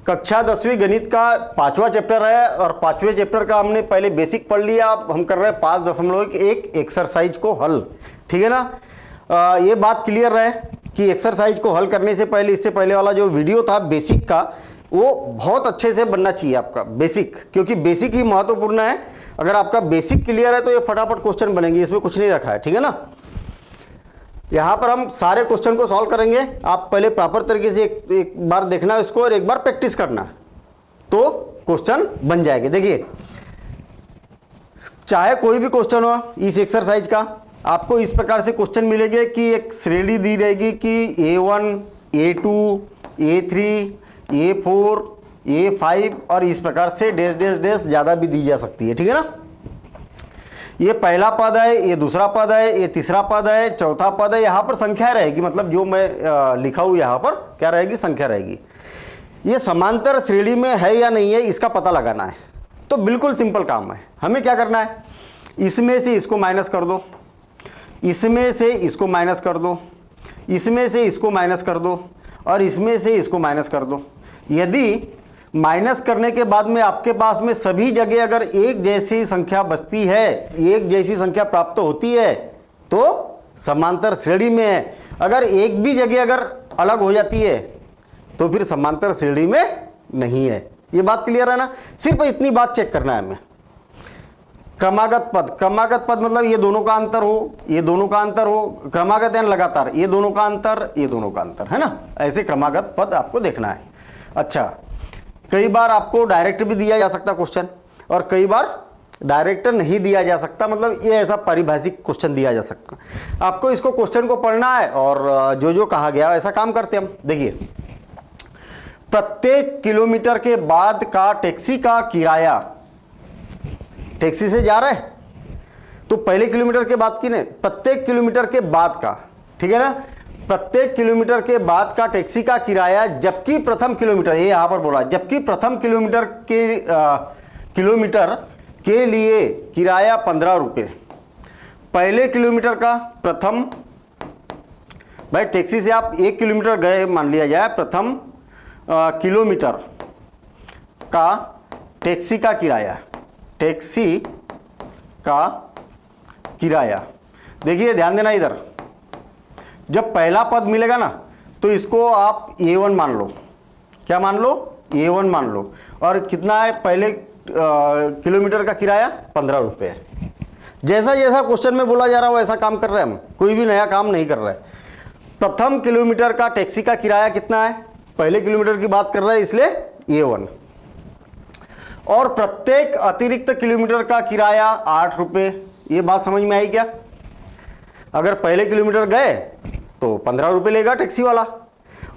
कक्षा 10वीं गणित का 5वां चैप्टर है और 5वें चैप्टर का हमने पहले बेसिक पढ़ लिया। अब हम कर रहे हैं 5.1 एक्सरसाइज को हल। ठीक है ना। ये बात क्लियर है कि एक्सरसाइज को हल करने से पहले, इससे पहले वाला जो वीडियो था बेसिक का, वो बहुत अच्छे से बनना चाहिए आपका बेसिक, क्योंकि बेसिक ही महत्वपूर्ण है। अगर आपका बेसिक क्लियर है तो ये फटाफट क्वेश्चन बनेंगे, इसमें कुछ नहीं रखा है। ठीक है ना। यहाँ पर हम सारे क्वेश्चन को सॉल्व करेंगे। आप पहले प्रॉपर तरीके से एक बार देखना इसको और एक बार प्रैक्टिस करना, तो क्वेश्चन बन जाएंगे। देखिए, चाहे कोई भी क्वेश्चन हो इस एक्सरसाइज का, आपको इस प्रकार से क्वेश्चन मिलेंगे कि एक श्रेणी दी रहेगी कि A1, A2, A3, A4, A5 और इस प्रकार से डैश डैश डैश ज़्यादा भी दी जा सकती है। ठीक है ना। ये पहला पद है, ये दूसरा पद है, ये तीसरा पद है, चौथा पद है। यहाँ पर संख्या रहेगी, मतलब जो मैं लिखा हूँ यहाँ पर क्या रहेगी, संख्या रहेगी। ये समांतर श्रेणी में है या नहीं है इसका पता लगाना है। तो बिल्कुल सिंपल काम है। हमें क्या करना है, इसमें से इसको माइनस कर दो, इसमें से इसको माइनस कर दो, इसमें से इसको माइनस कर दो और इसमें से इसको माइनस कर दो। यदि माइनस करने के बाद में आपके पास में सभी जगह अगर एक जैसी संख्या बचती है, एक जैसी संख्या प्राप्त होती है, तो समांतर श्रेणी में है। अगर एक भी जगह अगर अलग हो जाती है तो फिर समांतर श्रेणी में नहीं है। ये बात क्लियर है ना। सिर्फ इतनी बात चेक करना है हमें। क्रमागत पद, क्रमागत पद मतलब ये दोनों का अंतर हो, ये दोनों का अंतर हो। क्रमागत यानी लगातार, ये दोनों का अंतर, ये दोनों का अंतर, है ना। ऐसे क्रमागत पद आपको देखना है। अच्छा, कई बार आपको डायरेक्ट भी दिया जा सकता क्वेश्चन और कई बार डायरेक्ट नहीं दिया जा सकता, मतलब ये ऐसा पारिभाषिक क्वेश्चन दिया जा सकता। आपको इसको क्वेश्चन को पढ़ना है और जो जो कहा गया ऐसा काम करते हम। देखिए, प्रत्येक किलोमीटर के बाद का टैक्सी का किराया, टैक्सी से जा रहे हैं तो पहले किलोमीटर के बाद की नहीं, प्रत्येक किलोमीटर के बाद का। ठीक है ना। प्रत्येक किलोमीटर के बाद का टैक्सी का किराया, जबकि प्रथम किलोमीटर, ये यहां पर बोला, जबकि प्रथम किलोमीटर के लिए किराया 15 रुपये। पहले किलोमीटर का प्रथम, भाई टैक्सी से आप 1 किलोमीटर गए मान लिया जाए, प्रथम किलोमीटर का टैक्सी का किराया, टैक्सी का किराया। देखिए ध्यान देना इधर, जब पहला पद मिलेगा ना तो इसको आप A1 मान लो। क्या मान लो, A1 मान लो। और कितना है पहले किलोमीटर का किराया, 15 रुपये है। जैसा जैसा क्वेश्चन में बोला जा रहा है वैसा काम कर रहे हैं हम, कोई भी नया काम नहीं कर रहे हैं। प्रथम किलोमीटर का टैक्सी का किराया कितना है, पहले किलोमीटर की बात कर रहे हैं इसलिए A1। और प्रत्येक अतिरिक्त किलोमीटर का किराया 8 रुपये। ये बात समझ में आई क्या। अगर पहले किलोमीटर गए तो 15 रुपये लेगा टैक्सी वाला,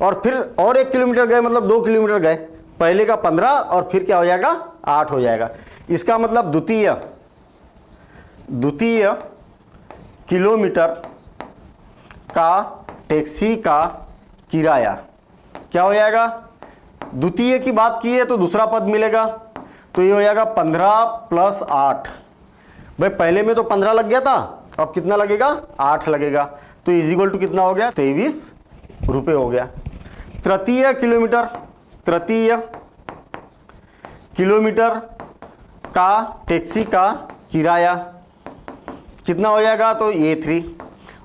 और फिर और 1 किलोमीटर गए मतलब 2 किलोमीटर गए, पहले का 15 और फिर क्या हो जाएगा 8 हो जाएगा। इसका मतलब द्वितीय किलोमीटर का टैक्सी का किराया क्या हो जाएगा, द्वितीय की बात की है तो दूसरा पद मिलेगा, तो ये हो जाएगा 15 + 8। भाई पहले में तो 15 लग गया था, अब कितना लगेगा 8 लगेगा, तो इजिकल टू कितना हो गया 23 रुपये हो गया। तृतीय किलोमीटर का टैक्सी का किराया कितना हो जाएगा, तो A3।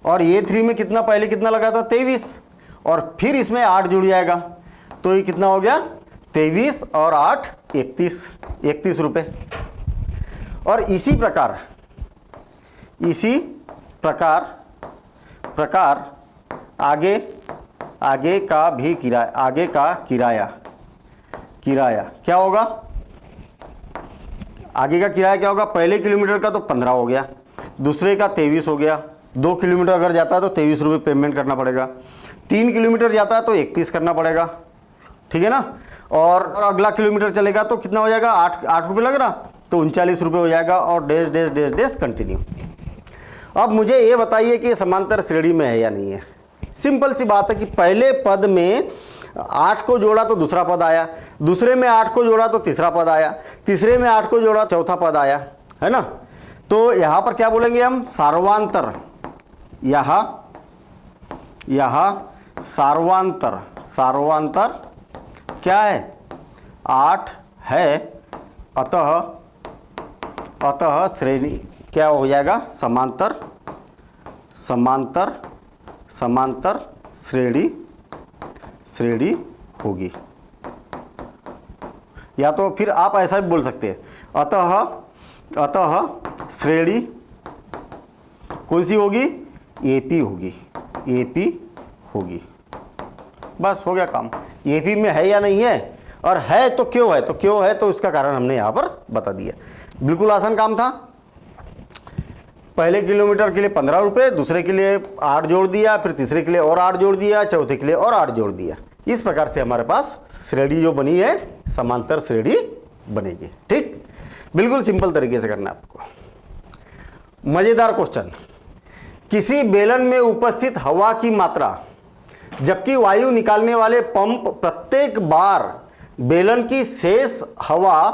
और A3 में कितना, पहले कितना लगा था 23, और फिर इसमें 8 जुड़ जाएगा, तो ये कितना हो गया 23 और 8 31 रुपये। और इसी प्रकार आगे का भी किराया, आगे का किराया क्या होगा, आगे का किराया क्या होगा, पहले किलोमीटर का तो 15 हो गया, दूसरे का 23 हो गया, 2 किलोमीटर अगर जाता है तो 23 रुपये पेमेंट करना पड़ेगा, 3 किलोमीटर जाता है तो 31 करना पड़ेगा। ठीक है ना। और अगला किलोमीटर चलेगा तो कितना हो जाएगा 8 रुपये लग रहा, तो 39 रुपये हो जाएगा, और dash dash dash dash continue. अब मुझे ये बताइए कि समांतर श्रेणी में है या नहीं है। सिंपल सी बात है कि पहले पद में 8 को जोड़ा तो दूसरा पद आया, दूसरे में 8 को जोड़ा तो तीसरा पद आया, तीसरे में 8 को जोड़ा चौथा पद आया, है ना। तो यहाँ पर क्या बोलेंगे हम, सार्वांतर। यहाँ सार्वांतर क्या है, 8 है, अतः श्रेणी क्या हो जाएगा, समांतर श्रेणी होगी। या तो फिर आप ऐसा भी बोल सकते हैं, अतः श्रेणी कौन सी होगी, एपी होगी। बस हो गया काम। एपी में है या नहीं है, और है तो क्यों है, तो उसका कारण हमने यहाँ पर बता दिया। बिल्कुल आसान काम था। पहले किलोमीटर के लिए 15 रुपये, दूसरे के लिए 8 जोड़ दिया, फिर तीसरे के लिए और 8 जोड़ दिया, चौथे के लिए और 8 जोड़ दिया। इस प्रकार से हमारे पास श्रेणी जो बनी है समांतर श्रेणी बनेगी। ठीक, बिल्कुल सिंपल तरीके से करना है आपको। मजेदार क्वेश्चन, किसी बेलन में उपस्थित हवा की मात्रा जबकि वायु निकालने वाले पंप प्रत्येक बार बेलन की शेष हवा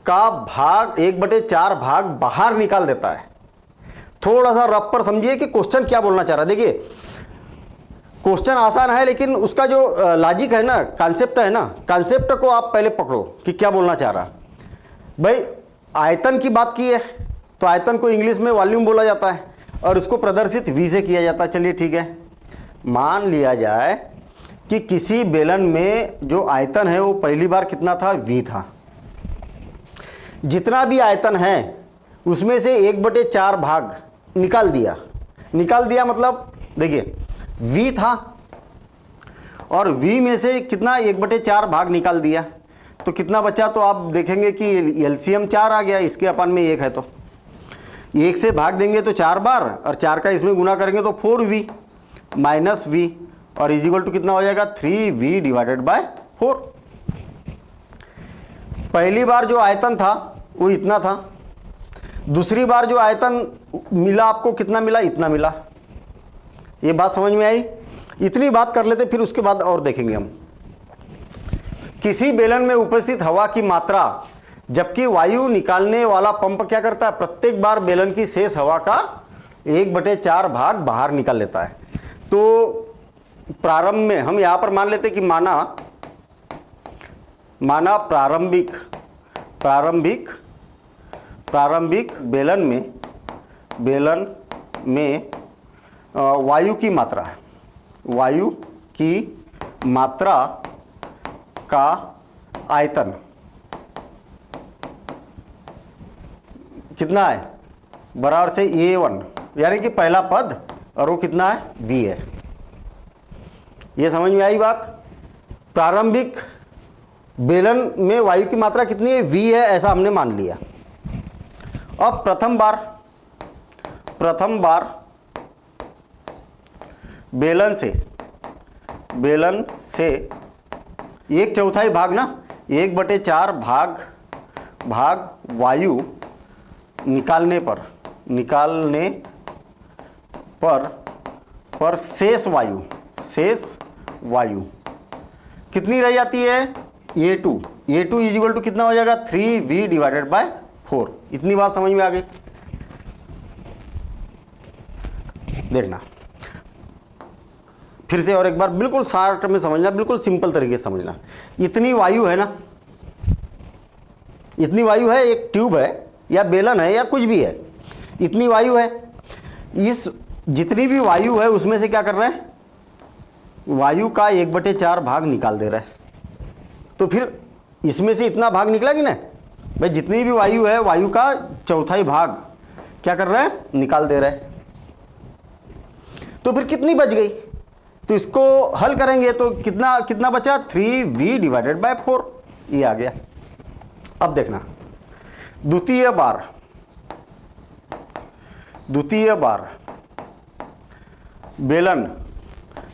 का भाग 1/4 भाग बाहर निकाल देता है। थोड़ा सा रफ पर समझिए कि क्वेश्चन क्या बोलना चाह रहा है। देखिए क्वेश्चन आसान है, लेकिन उसका जो लॉजिक है ना, कॉन्सेप्ट है ना, कॉन्सेप्ट को आप पहले पकड़ो कि क्या बोलना चाह रहा। भाई आयतन की बात की है तो आयतन को इंग्लिश में वॉल्यूम बोला जाता है और उसको प्रदर्शित V से किया जाता है। चलिए ठीक है, मान लिया जाए कि किसी बेलन में जो आयतन है वो पहली बार कितना था, V था। जितना भी आयतन है उसमें से 1/4 भाग निकाल दिया मतलब देखिए V था और V में से कितना 1/4 भाग निकाल दिया तो कितना बचा, तो आप देखेंगे कि एलसीएम 4 आ गया, इसके अपन में 1 है तो 1 से भाग देंगे तो 4 बार और 4 का इसमें गुना करेंगे तो 4V माइनस V और इज इक्वल टू कितना हो जाएगा 3V डिवाइडेड बाय 4। पहली बार जो आयतन था वो इतना था, दूसरी बार जो आयतन मिला आपको कितना मिला, इतना मिला। ये बात समझ में आई? इतनी बात कर लेते, फिर उसके बाद और देखेंगे हम। किसी बेलन में उपस्थित हवा की मात्रा जबकि वायु निकालने वाला पंप क्या करता है, प्रत्येक बार बेलन की शेष हवा का 1/4 भाग बाहर निकाल लेता है। तो प्रारंभ में हम यहां पर मान लेते कि माना प्रारंभिक बेलन में वायु की मात्रा का आयतन कितना है, बराबर से A1 यानी कि पहला पद, और वो कितना है, V है। ये समझ में आई बात? प्रारंभिक बेलन में वायु की मात्रा कितनी है, V है, ऐसा हमने मान लिया। अब प्रथम बार बेलन से 1/4 भाग ना, 1/4 भाग वायु निकालने पर शेष वायु कितनी रह जाती है, A2 इज इक्वल टू कितना हो जाएगा 3V डिवाइडेड बाय 4। इतनी बात समझ में आ गई? देखना फिर से और एक बार, बिल्कुल शॉर्ट में समझना, बिल्कुल सिंपल तरीके से समझना। इतनी वायु है ना, इतनी वायु है, एक ट्यूब है या बेलन है या कुछ भी है, इतनी वायु है। इस जितनी भी वायु है उसमें से क्या कर रहे हैं, वायु का 1/4 भाग निकाल दे रहा है। तो फिर इसमें से इतना भाग निकला कि ना भाई, जितनी भी वायु है वायु का 1/4 भाग क्या कर रहा है, निकाल दे रहा है। तो फिर कितनी बच गई, तो इसको हल करेंगे तो कितना बचा, 3V डिवाइडेड बाय 4, ये आ गया। अब देखना द्वितीय बार बेलन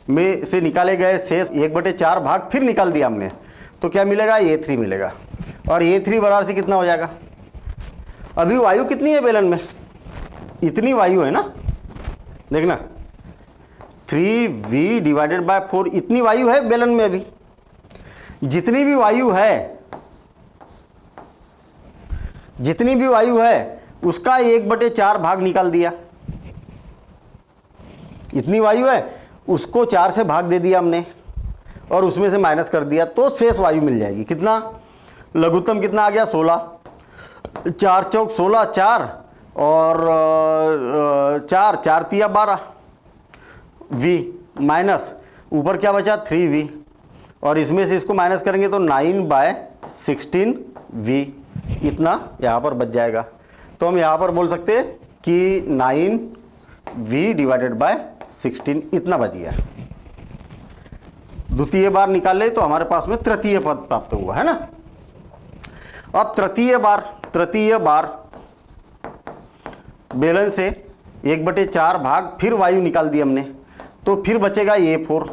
में से निकाले गए शेष 1/4 भाग फिर निकाल दिया हमने, तो क्या मिलेगा, A3 मिलेगा। और A3 बराबर से कितना हो जाएगा, अभी वायु कितनी है बेलन में, इतनी वायु है ना, देखना 3V डिवाइडेड बाय 4, इतनी वायु है बेलन में। अभी जितनी भी वायु है उसका 1/4 भाग निकाल दिया। इतनी वायु है उसको 4 से भाग दे दिया हमने और उसमें से माइनस कर दिया, तो शेष वायु मिल जाएगी कितना, लघुत्तम कितना आ गया 16, 4 चौक 16, 4 और 4 तिया 12 v माइनस ऊपर क्या बचा 3v और इसमें से इसको माइनस करेंगे तो 9/16v इतना यहाँ पर बच जाएगा। तो हम यहाँ पर बोल सकते हैं कि 9v डिवाइडेड बाय 16 इतना बच गया। द्वितीय बार निकाल ले तो हमारे पास में तृतीय पद प्राप्त हुआ है ना। अब तृतीय बार बेलन से 1/4 भाग फिर वायु निकाल दी हमने, तो फिर बचेगा A4।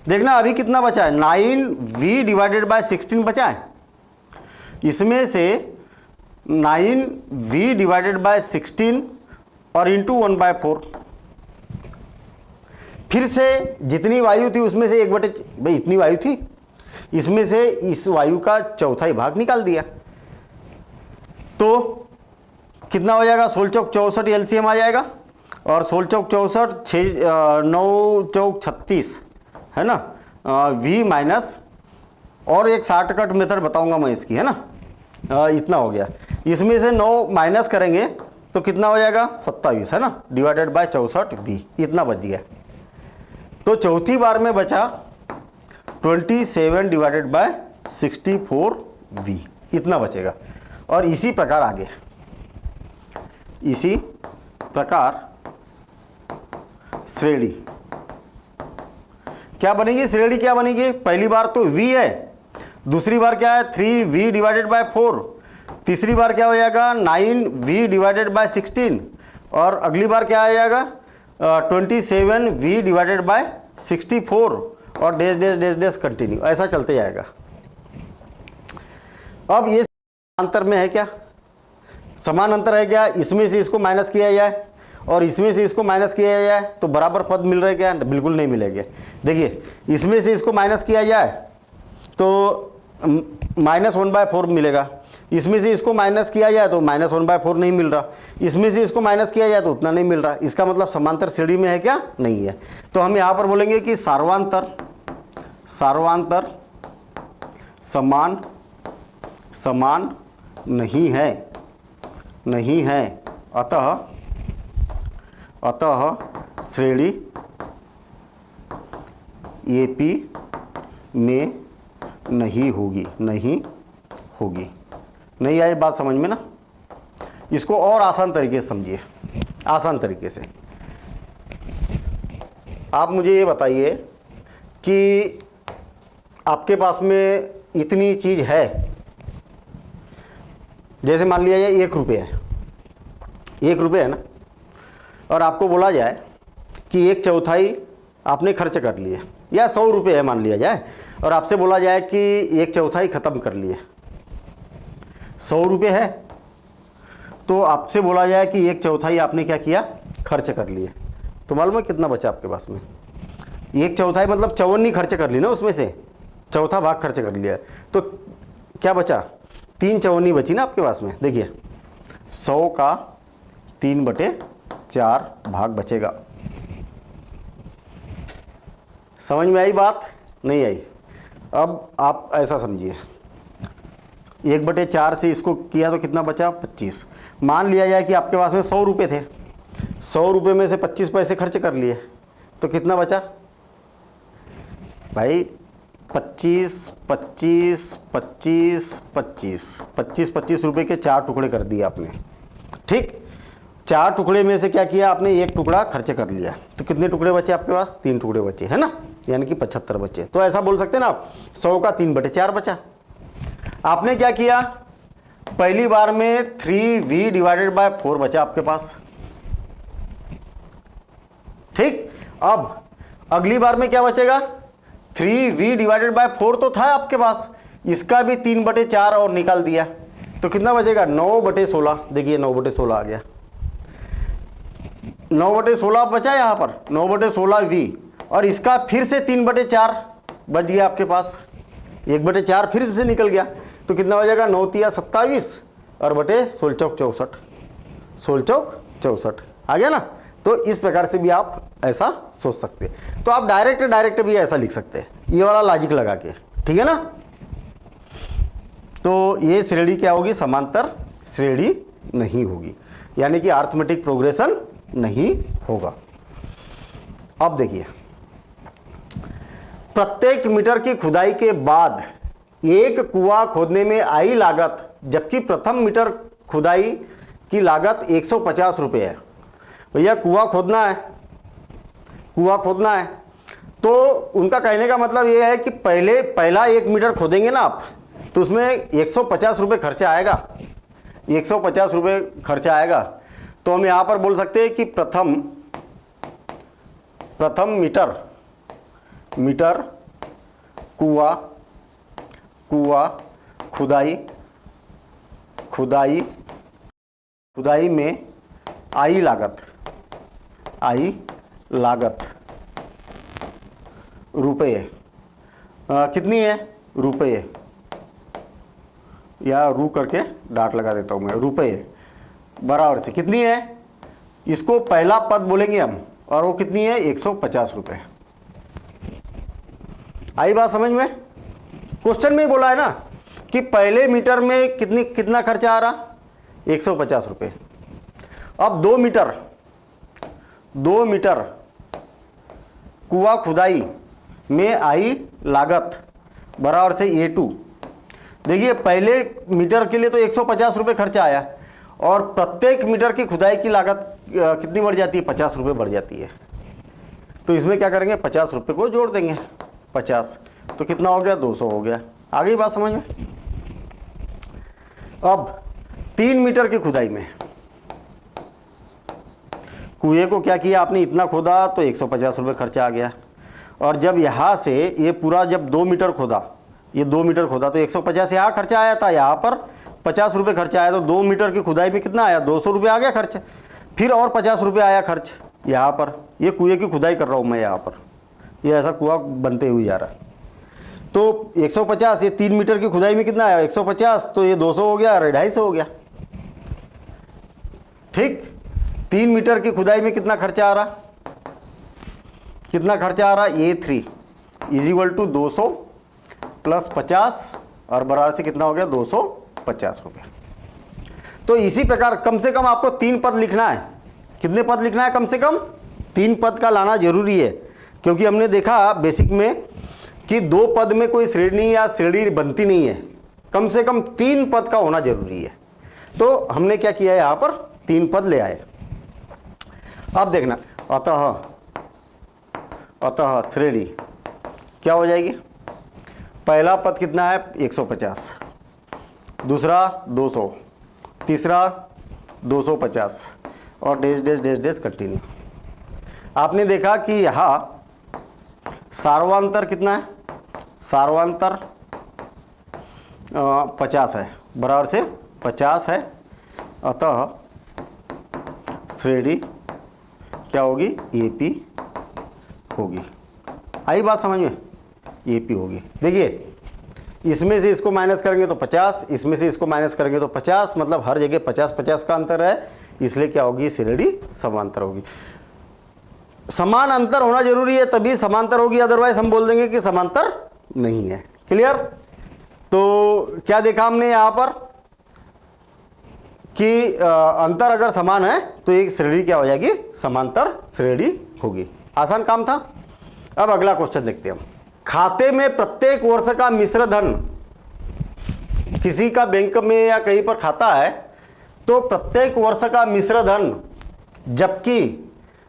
देखना अभी कितना बचा है 9v डिवाइडेड बाय 16 बचा है, इसमें से 9v डिवाइडेड बाय 16 और इंटू 1/4। फिर से जितनी वायु थी उसमें से भाई इतनी वायु थी, इसमें से इस वायु का चौथाई भाग निकाल दिया, तो कितना हो जाएगा 16 चौक 64 एलसीएम आ जाएगा और 16 चौक 64 9 चौक 36 है ना, v माइनस और एक शॉर्टकट मेथड बताऊंगा मैं इसकी है ना। इतना हो गया, इसमें से 9 माइनस करेंगे तो कितना हो जाएगा 27 है ना, डिवाइडेड बाय 64v इतना बच गया। तो चौथी बार में बचा 27 डिवाइडेड बाय 64v इतना बचेगा। और इसी प्रकार आगे, इसी प्रकार श्रेणी क्या बनेगी, श्रेणी क्या बनेगी, पहली बार तो v है, दूसरी बार क्या है 3v डिवाइडेड बाय 4, तीसरी बार क्या हो जाएगा 9v डिवाइडेड बाय 16 और अगली बार क्या आ जाएगा 27v डिवाइडेड बाय 64 और dash dash dash dash continue, ऐसा चलते जाएगा। अब ये अंतर में है क्या, समान अंतर है क्या, इसमें से इसको माइनस किया जाए और इसमें से इसको माइनस किया जाए तो बराबर पद मिल रहे क्या, बिल्कुल नहीं मिलेंगे। देखिए इसमें से इसको माइनस किया जाए तो -1/4 मिलेगा, इसमें से इसको माइनस किया जाए तो -1/4 नहीं मिल रहा, इसमें से इसको माइनस किया जाए तो उतना नहीं मिल रहा। इसका मतलब समांतर श्रेणी में है क्या, नहीं है। तो हम यहाँ पर बोलेंगे कि सार्वांतर समान नहीं है, अतः श्रेणी AP में नहीं होगी। नहीं आई बात समझ में ना। इसको और आसान तरीके से समझिए, आसान तरीके से आप मुझे ये बताइए कि आपके पास में इतनी चीज़ है, जैसे मान लिया जाए 1 रुपये है, 1 रुपये है ना, और आपको बोला जाए कि 1/4 आपने खर्च कर लिए, या 100 रुपये है मान लिया जाए और आपसे बोला जाए कि 1/4 ख़त्म कर लिए। 100 रुपये है तो आपसे बोला जाए कि 1/4 आपने क्या किया, खर्च कर लिए, तो मालूम है कितना बचा आपके पास में, 1/4 मतलब 54 खर्च कर ली ना, उसमें से चौथा भाग खर्च कर लिया, तो क्या बचा 3 54 बची ना आपके पास में। देखिए 100 का 3/4 भाग बचेगा। समझ में आई बात, नहीं आई। अब आप ऐसा समझिए 1/4 से इसको किया तो कितना बचा 25। मान लिया जाए कि आपके पास में 100 रुपये थे, 100 रुपये में से 25 पैसे खर्च कर लिए, तो कितना बचा भाई 25 रुपये के 4 टुकड़े कर दिए आपने। ठीक, 4 टुकड़े में से क्या किया आपने, 1 टुकड़ा खर्च कर लिया, तो कितने टुकड़े बचे आपके पास, 3 टुकड़े बचे है ना, यानी कि 75 बचे। तो ऐसा बोल सकते हैं ना आप, 100 का 3/4 बचा। आपने क्या किया, पहली बार में 3v डिवाइडेड बाय 4 बचा आपके पास। ठीक, अब अगली बार में क्या बचेगा, 3v डिवाइडेड बाय 4 तो था आपके पास, इसका भी 3/4 और निकाल दिया, तो कितना बचेगा 9/16। देखिए 9/16 आ गया, 9/16 बचा यहाँ पर, 9/16v और इसका फिर से 3/4 बच गया आपके पास, 1/4 फिर से निकल गया, तो कितना हो जाएगा 9 तिया 27 और बटे 16 चौक 64, 16 चौक 64 आ गया ना। तो इस प्रकार से भी आप ऐसा सोच सकते हैं। तो आप डायरेक्ट भी ऐसा लिख सकते हैं, ये वाला लॉजिक लगा के, ठीक है ना। तो ये श्रेणी क्या होगी, समांतर श्रेणी नहीं होगी, यानी कि अरिथमेटिक प्रोग्रेशन नहीं होगा। अब देखिए, प्रत्येक मीटर की खुदाई के बाद एक कुआं खोदने में आई लागत, जबकि प्रथम मीटर खुदाई की लागत 150 रुपये है। भैया कुआं खोदना है, कुआं खोदना है, तो उनका कहने का मतलब ये है कि पहला 1 मीटर खोदेंगे ना आप, तो उसमें 150 रुपये खर्चा आएगा, 150 रुपये खर्चा आएगा। तो हम यहाँ पर बोल सकते हैं कि प्रथम मीटर कुआं खुदाई में आई लागत रुपये, कितनी है, रुपये, या रू करके डाट लगा देता हूँ मैं, रुपये बराबर से कितनी है, इसको पहला पद बोलेंगे हम, और वो कितनी है, 150 रुपये। आई बात समझ में? क्वेश्चन में ही बोला है ना कि पहले मीटर में कितना खर्चा आ रहा, 150 रुपये। अब 2 मीटर कुआं खुदाई में आई लागत बराबर से A2। देखिए पहले मीटर के लिए तो 150 रुपये खर्चा आया, और प्रत्येक मीटर की खुदाई की लागत कितनी बढ़ जाती है, 50 रुपये बढ़ जाती है। तो इसमें क्या करेंगे, 50 रुपये को जोड़ देंगे, 50 तो कितना हो गया, 200 हो गया। आ गई बात समझ में? अब 3 मीटर की खुदाई में कुएं को क्या किया आपने, इतना खोदा तो 150 रुपये खर्चा आ गया, और जब यहाँ से ये पूरा जब 2 मीटर खोदा, ये 2 मीटर खोदा तो 150 यहाँ खर्चा आया था, यहाँ पर 50 रुपये खर्चा आया, तो 2 मीटर की खुदाई में कितना आया, 200 रुपये आ गया खर्च, फिर और 50 रुपये आया खर्च यहाँ पर। ये कुएं की खुदाई कर रहा हूँ मैं यहाँ पर, ये ऐसा कुआं बनते हुए जा रहा है। तो 150, ये 3 मीटर की खुदाई में कितना आया, 150, तो ये 200 हो गया, 250 हो गया। ठीक, 3 मीटर की खुदाई में कितना खर्चा आ रहा, कितना खर्चा आ रहा, A3 = 200 + 50 और बराबर से कितना हो गया, 250 रुपये। तो इसी प्रकार कम से कम आपको 3 पद लिखना है। कितने पद लिखना है, कम से कम 3 पद का लाना जरूरी है, क्योंकि हमने देखा बेसिक में कि 2 पद में कोई श्रेणी या श्रेणी बनती नहीं है, कम से कम 3 पद का होना जरूरी है। तो हमने क्या किया है, यहाँ पर 3 पद ले आए। अब देखना, अतः श्रेणी क्या हो जाएगी, पहला पद कितना है, 150, दूसरा 200, तीसरा 250 और dash dash dash dash continue. आपने देखा कि यहाँ सार्वांतर कितना है, सार्वांतर 50 है, बराबर से 50 है, अतः श्रेणी क्या होगी, AP होगी। आई बात समझ में, AP होगी। देखिए इसमें से इसको माइनस करेंगे तो 50, इसमें से इसको माइनस करेंगे तो 50, मतलब हर जगह 50-50 का अंतर है, इसलिए क्या होगी, श्रेणी समांतर होगी। समान अंतर होना जरूरी है तभी समांतर होगी, अदरवाइज हम बोल देंगे कि समांतर नहीं है। क्लियर? तो क्या देखा हमने यहाँ पर कि अंतर अगर समान है तो एक श्रेणी क्या हो जाएगी, समांतर श्रेणी होगी। आसान काम था। अब अगला क्वेश्चन देखते हैं हम। खाते में प्रत्येक वर्ष का मिश्र धन, किसी का बैंक में या कहीं पर खाता है तो प्रत्येक वर्ष का मिश्र धन, जबकि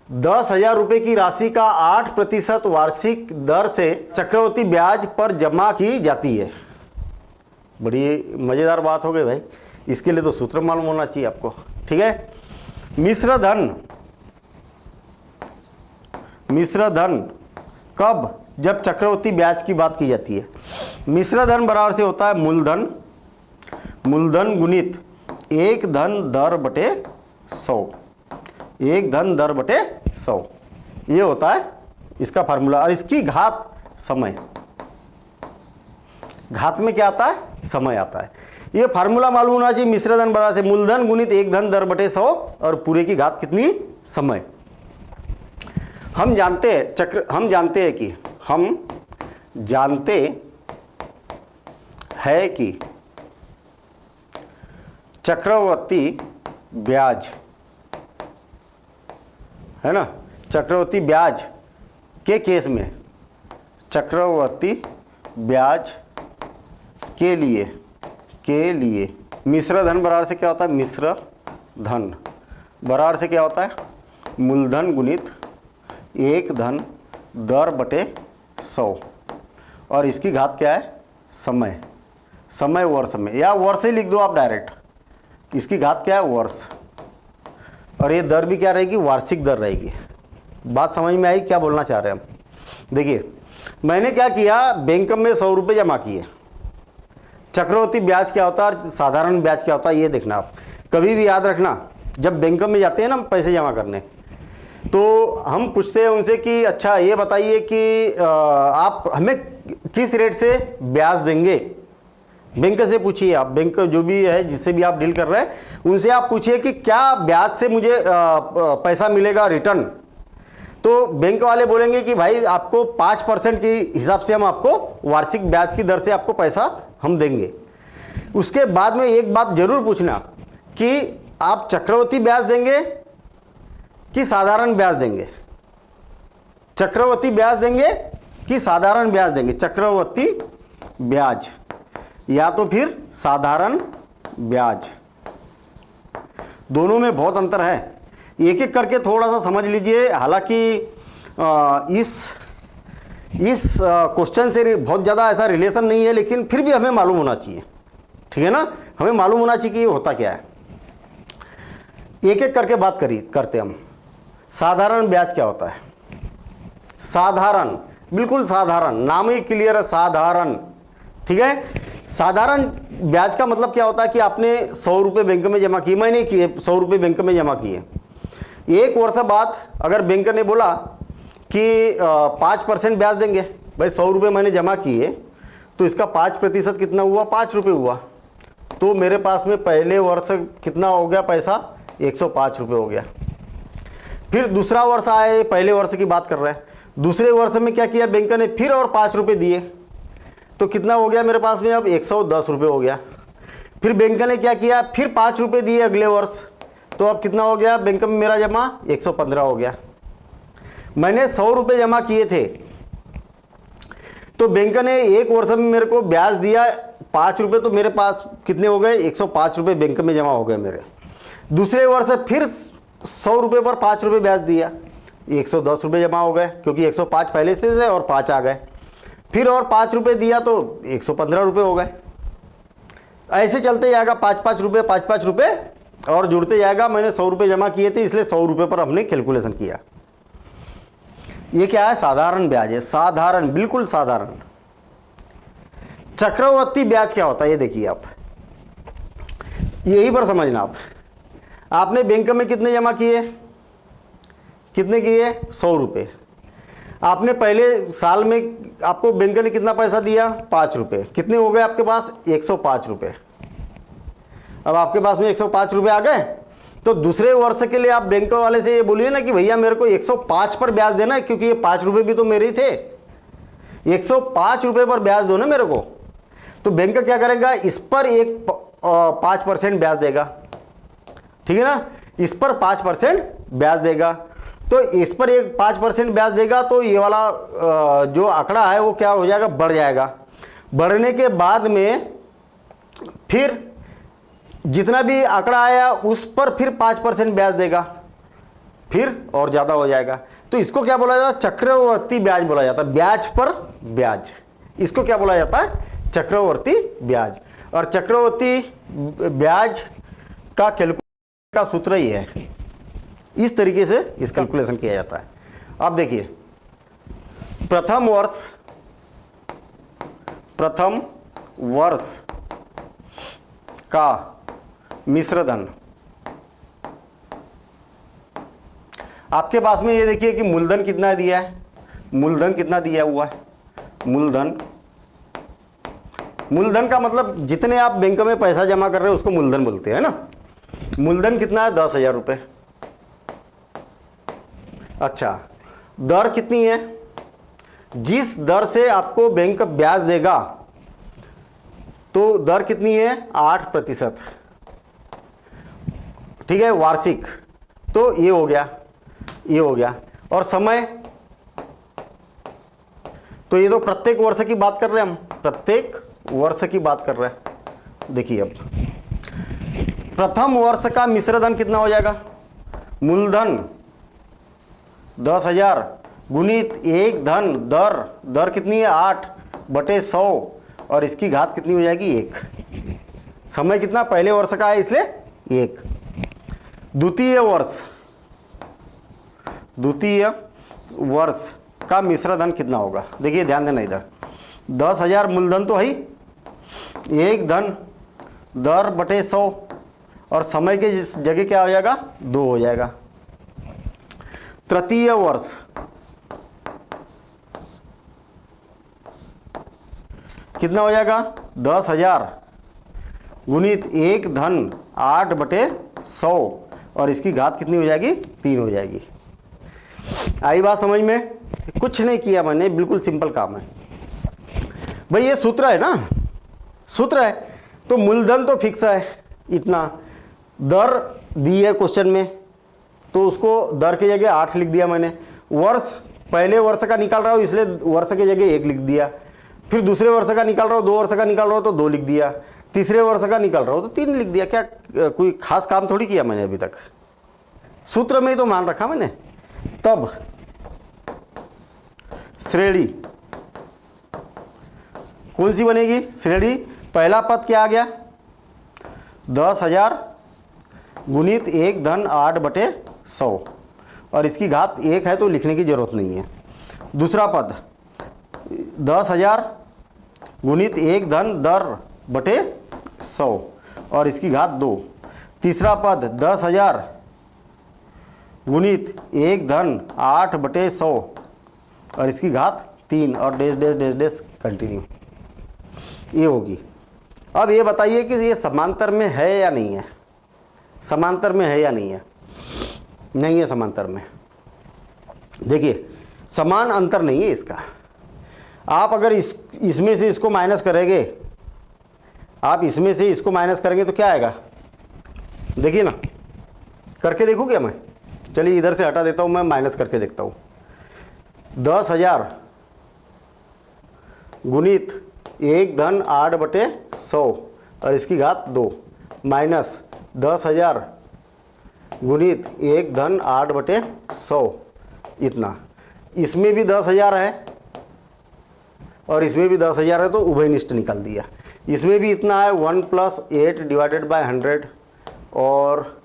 10,000 रुपये की राशि का 8% वार्षिक दर से चक्रवृद्धि ब्याज पर जमा की जाती है। बड़ी मजेदार बात हो गई भाई, इसके लिए तो सूत्र मालूम होना चाहिए आपको। ठीक है, मिश्र धन कब, जब चक्रवृद्धि ब्याज की बात की जाती है। मिश्र धन बराबर से होता है मूलधन गुणित 1 धन दर बटे 100, 1 धन दर बटे 100, ये होता है इसका फार्मूला। और इसकी घात समय, घात में क्या आता है, समय आता है। ये फार्मूला मालूम होना चाहिए। मिश्र धन बराबर से मूलधन गुणित 1 धन दर बटे 100 और पूरे की घात कितनी, समय। हम जानते हैं कि चक्रवर्ती ब्याज, है ना, चक्रवर्ती ब्याज के केस में, चक्रवर्ती ब्याज के लिए मिश्र धन बराबर से क्या होता है, मिश्र धन बराबर से क्या होता है, मूलधन गुणित एक धन दर बटे 100, और इसकी घात क्या है, समय, समय वर्ष में, या वर्ष ही लिख दो आप डायरेक्ट, इसकी घात क्या है, वर्ष, और ये दर भी क्या रहेगी, वार्षिक दर रहेगी। बात समझ में आई क्या बोलना चाह रहे हैं हम। देखिए मैंने क्या किया, बैंक में 100 रुपये जमा किए। चक्रवर्ती ब्याज क्या होता है और साधारण ब्याज क्या होता है ये देखना आप, कभी भी याद रखना। जब बैंक में जाते हैं ना पैसे जमा करने, तो हम पूछते हैं उनसे कि अच्छा ये बताइए कि आप हमें किस रेट से ब्याज देंगे। बैंक से पूछिए आप, बैंक जो भी है जिससे भी आप डील कर रहे हैं उनसे आप पूछिए कि क्या ब्याज से मुझे पैसा मिलेगा रिटर्न। तो बैंक वाले बोलेंगे कि भाई आपको 5% के हिसाब से हम आपको वार्षिक ब्याज की दर से आपको पैसा हम देंगे। उसके बाद में एक बात जरूर पूछना कि आप चक्रवर्ती ब्याज देंगे कि साधारण ब्याज देंगे, चक्रवर्ती ब्याज देंगे कि साधारण ब्याज देंगे, चक्रवर्ती ब्याज या तो फिर साधारण ब्याज, दोनों में बहुत अंतर है। एक एक करके थोड़ा सा समझ लीजिए। हालांकि इस क्वेश्चन से बहुत ज़्यादा ऐसा रिलेशन नहीं है, लेकिन फिर भी हमें मालूम होना चाहिए, ठीक है ना, हमें मालूम होना चाहिए कि ये होता क्या है। एक एक करके बात करते हम। साधारण ब्याज क्या होता है, साधारण, बिल्कुल साधारण, नाम ही क्लियर है, साधारण, ठीक है। साधारण ब्याज का मतलब क्या होता है कि आपने 100 रुपये बैंक में जमा किए, मैंने किए 100 रुपये बैंक में जमा किए, एक वर्ष बाद अगर बैंक ने बोला कि 5% ब्याज देंगे, भाई 100 रुपये मैंने जमा किए तो इसका 5% कितना हुआ, 5 रुपये हुआ, तो मेरे पास में पहले वर्ष कितना हो गया पैसा, 105 रुपये हो गया। फिर दूसरा वर्ष आए, पहले वर्ष की बात कर रहे हैं, दूसरे वर्ष में क्या किया बैंक ने, फिर और 5 रुपये दिए, तो कितना हो गया मेरे पास में अब 110 रुपये हो गया। फिर बैंक ने क्या किया, फिर 5 रुपये दिए अगले वर्ष, तो अब कितना हो गया बैंक में मेरा जमा, 115 हो गया। मैंने 100 रुपये जमा किए थे, तो बैंक ने एक वर्ष में मेरे को ब्याज दिया 5 रुपये, तो मेरे पास कितने हो गए, 105 रुपये बैंक में जमा हो गए मेरे। दूसरे वर्ष फिर 100 रुपये पर 5 रुपये ब्याज दिया, 110 रुपये जमा हो गए, क्योंकि 105 पहले से थे और 5 आ गए। फिर और 5 रुपये दिया तो 115 रुपये हो गए। ऐसे चलते जाएगा, 5-5 रुपये 5-5 रुपये और जुड़ते जाएगा। मैंने 100 रुपये जमा किए थे, इसलिए 100 रुपये पर हमने कैलकुलेशन किया। ये क्या है, साधारण ब्याज है, साधारण, बिल्कुल साधारण। चक्रवर्ती ब्याज क्या होता है ये देखिए आप, यही पर समझना आप। आपने बैंक में कितने जमा किए, कितने किए, 100 रुपये। आपने पहले साल में आपको बैंक ने कितना पैसा दिया, 5 रुपये, कितने हो गए आपके पास, 105 रुपये। अब आपके पास में 105 रुपये आ गए, तो दूसरे वर्ष के लिए आप बैंक वाले से ये बोलिए ना कि भैया मेरे को 105 पर ब्याज देना है, क्योंकि ये 5 रुपये भी तो मेरे ही थे, 105 रुपये पर ब्याज दो ना मेरे को। तो बैंक क्या करेगा, इस पर एक 5% ब्याज देगा, ठीक है ना, इस पर 5% ब्याज देगा। तो इस पर एक 5% ब्याज देगा, तो ये वाला जो आंकड़ा है वो क्या हो जाएगा, बढ़ जाएगा। बढ़ने के बाद में फिर जितना भी आंकड़ा आया उस पर फिर 5% ब्याज देगा, फिर और ज़्यादा हो जाएगा। तो इसको क्या बोला जाता है, चक्रवर्ती ब्याज बोला जाता है, ब्याज पर ब्याज, इसको क्या बोला जाता है, चक्रवर्ती ब्याज। और चक्रवर्ती ब्याज का कैलकुलेशन का सूत्र ही है, इस तरीके से इस कैलकुलेशन किया जाता है। अब देखिए, प्रथम वर्ष का मिश्र धन, आपके पास में ये देखिए कि मूलधन कितना दिया है, मूलधन कितना दिया हुआ है, मूलधन का मतलब जितने आप बैंक में पैसा जमा कर रहे हो उसको मूलधन बोलते हैं ना। मूलधन कितना है, 10,000 रुपये। अच्छा, दर कितनी है, जिस दर से आपको बैंक ब्याज देगा, तो दर कितनी है, 8%। ठीक है, वार्षिक, तो ये हो गया, ये हो गया। और समय, तो ये तो प्रत्येक वर्ष की बात कर रहे हैं हम, प्रत्येक वर्ष की बात कर रहे हैं। देखिए अब प्रथम वर्ष का मिश्र धन कितना हो जाएगा, मूलधन 10,000 गुणित एक धन, दर कितनी है 8/100 और इसकी घात कितनी हो जाएगी 1। समय कितना, पहले वर्ष का है इसलिए 1। द्वितीय वर्ष का मिश्र धन कितना होगा, देखिए ध्यान देना इधर, 10,000 मूलधन तो है ही, एक धन दर/100 और समय के जगह क्या हो जाएगा 2 हो जाएगा। तृतीय वर्ष कितना हो जाएगा, 10,000 गुणित एक धन 8/100 और इसकी घात कितनी हो जाएगी 3 हो जाएगी। आई बात समझ में, कुछ नहीं किया मैंने, बिल्कुल सिंपल काम है भाई। ये सूत्र है ना, सूत्र है, तो मूलधन तो फिक्स है इतना, दर दी है क्वेश्चन में तो उसको दर की जगह 8 लिख दिया मैंने। वर्ष, पहले वर्ष का निकाल रहा हूँ इसलिए वर्ष की जगह 1 लिख दिया, फिर दूसरे वर्ष का निकाल रहा हूँ, 2 वर्ष का निकाल रहा हूँ तो 2 लिख दिया, तीसरे वर्ष का निकाल रहा हूँ तो 3 लिख दिया। क्या कोई खास काम थोड़ी किया मैंने अभी तक, सूत्र में ही तो मान रखा मैंने। तब श्रेणी कौन सी बनेगी, श्रेणी पहला पद क्या आ गया 10,000 गुणित एक धन 8/100 और इसकी घात 1 है तो लिखने की जरूरत नहीं है। दूसरा पद 10,000 गुणित एक धन दर/100 और इसकी घात 2। तीसरा पद 10,000 गुणित एक धन 8/100 और इसकी घात 3 और dash dash dash dash continue, ये होगी। अब ये बताइए कि ये समांतर में है या नहीं है, समांतर में है या नहीं है, नहीं है समांतर में। देखिए समान अंतर नहीं है इसका, आप अगर इसमें से इसको माइनस करेंगे, आप इसमें से इसको माइनस करेंगे तो क्या आएगा, देखिए ना, करके देखूँ क्या मैं, चलिए इधर से हटा देता हूँ, मैं माइनस करके देखता हूँ। 10,000 गुणित एक धन 8/100 और इसकी घात 2 माइनस 10,000 गुणित एक धन 8/100 इतना, इसमें भी 10,000 है और इसमें भी 10,000 है तो उभयनिष्ठ निकाल दिया। इसमें भी इतना है 1 + 8/100 और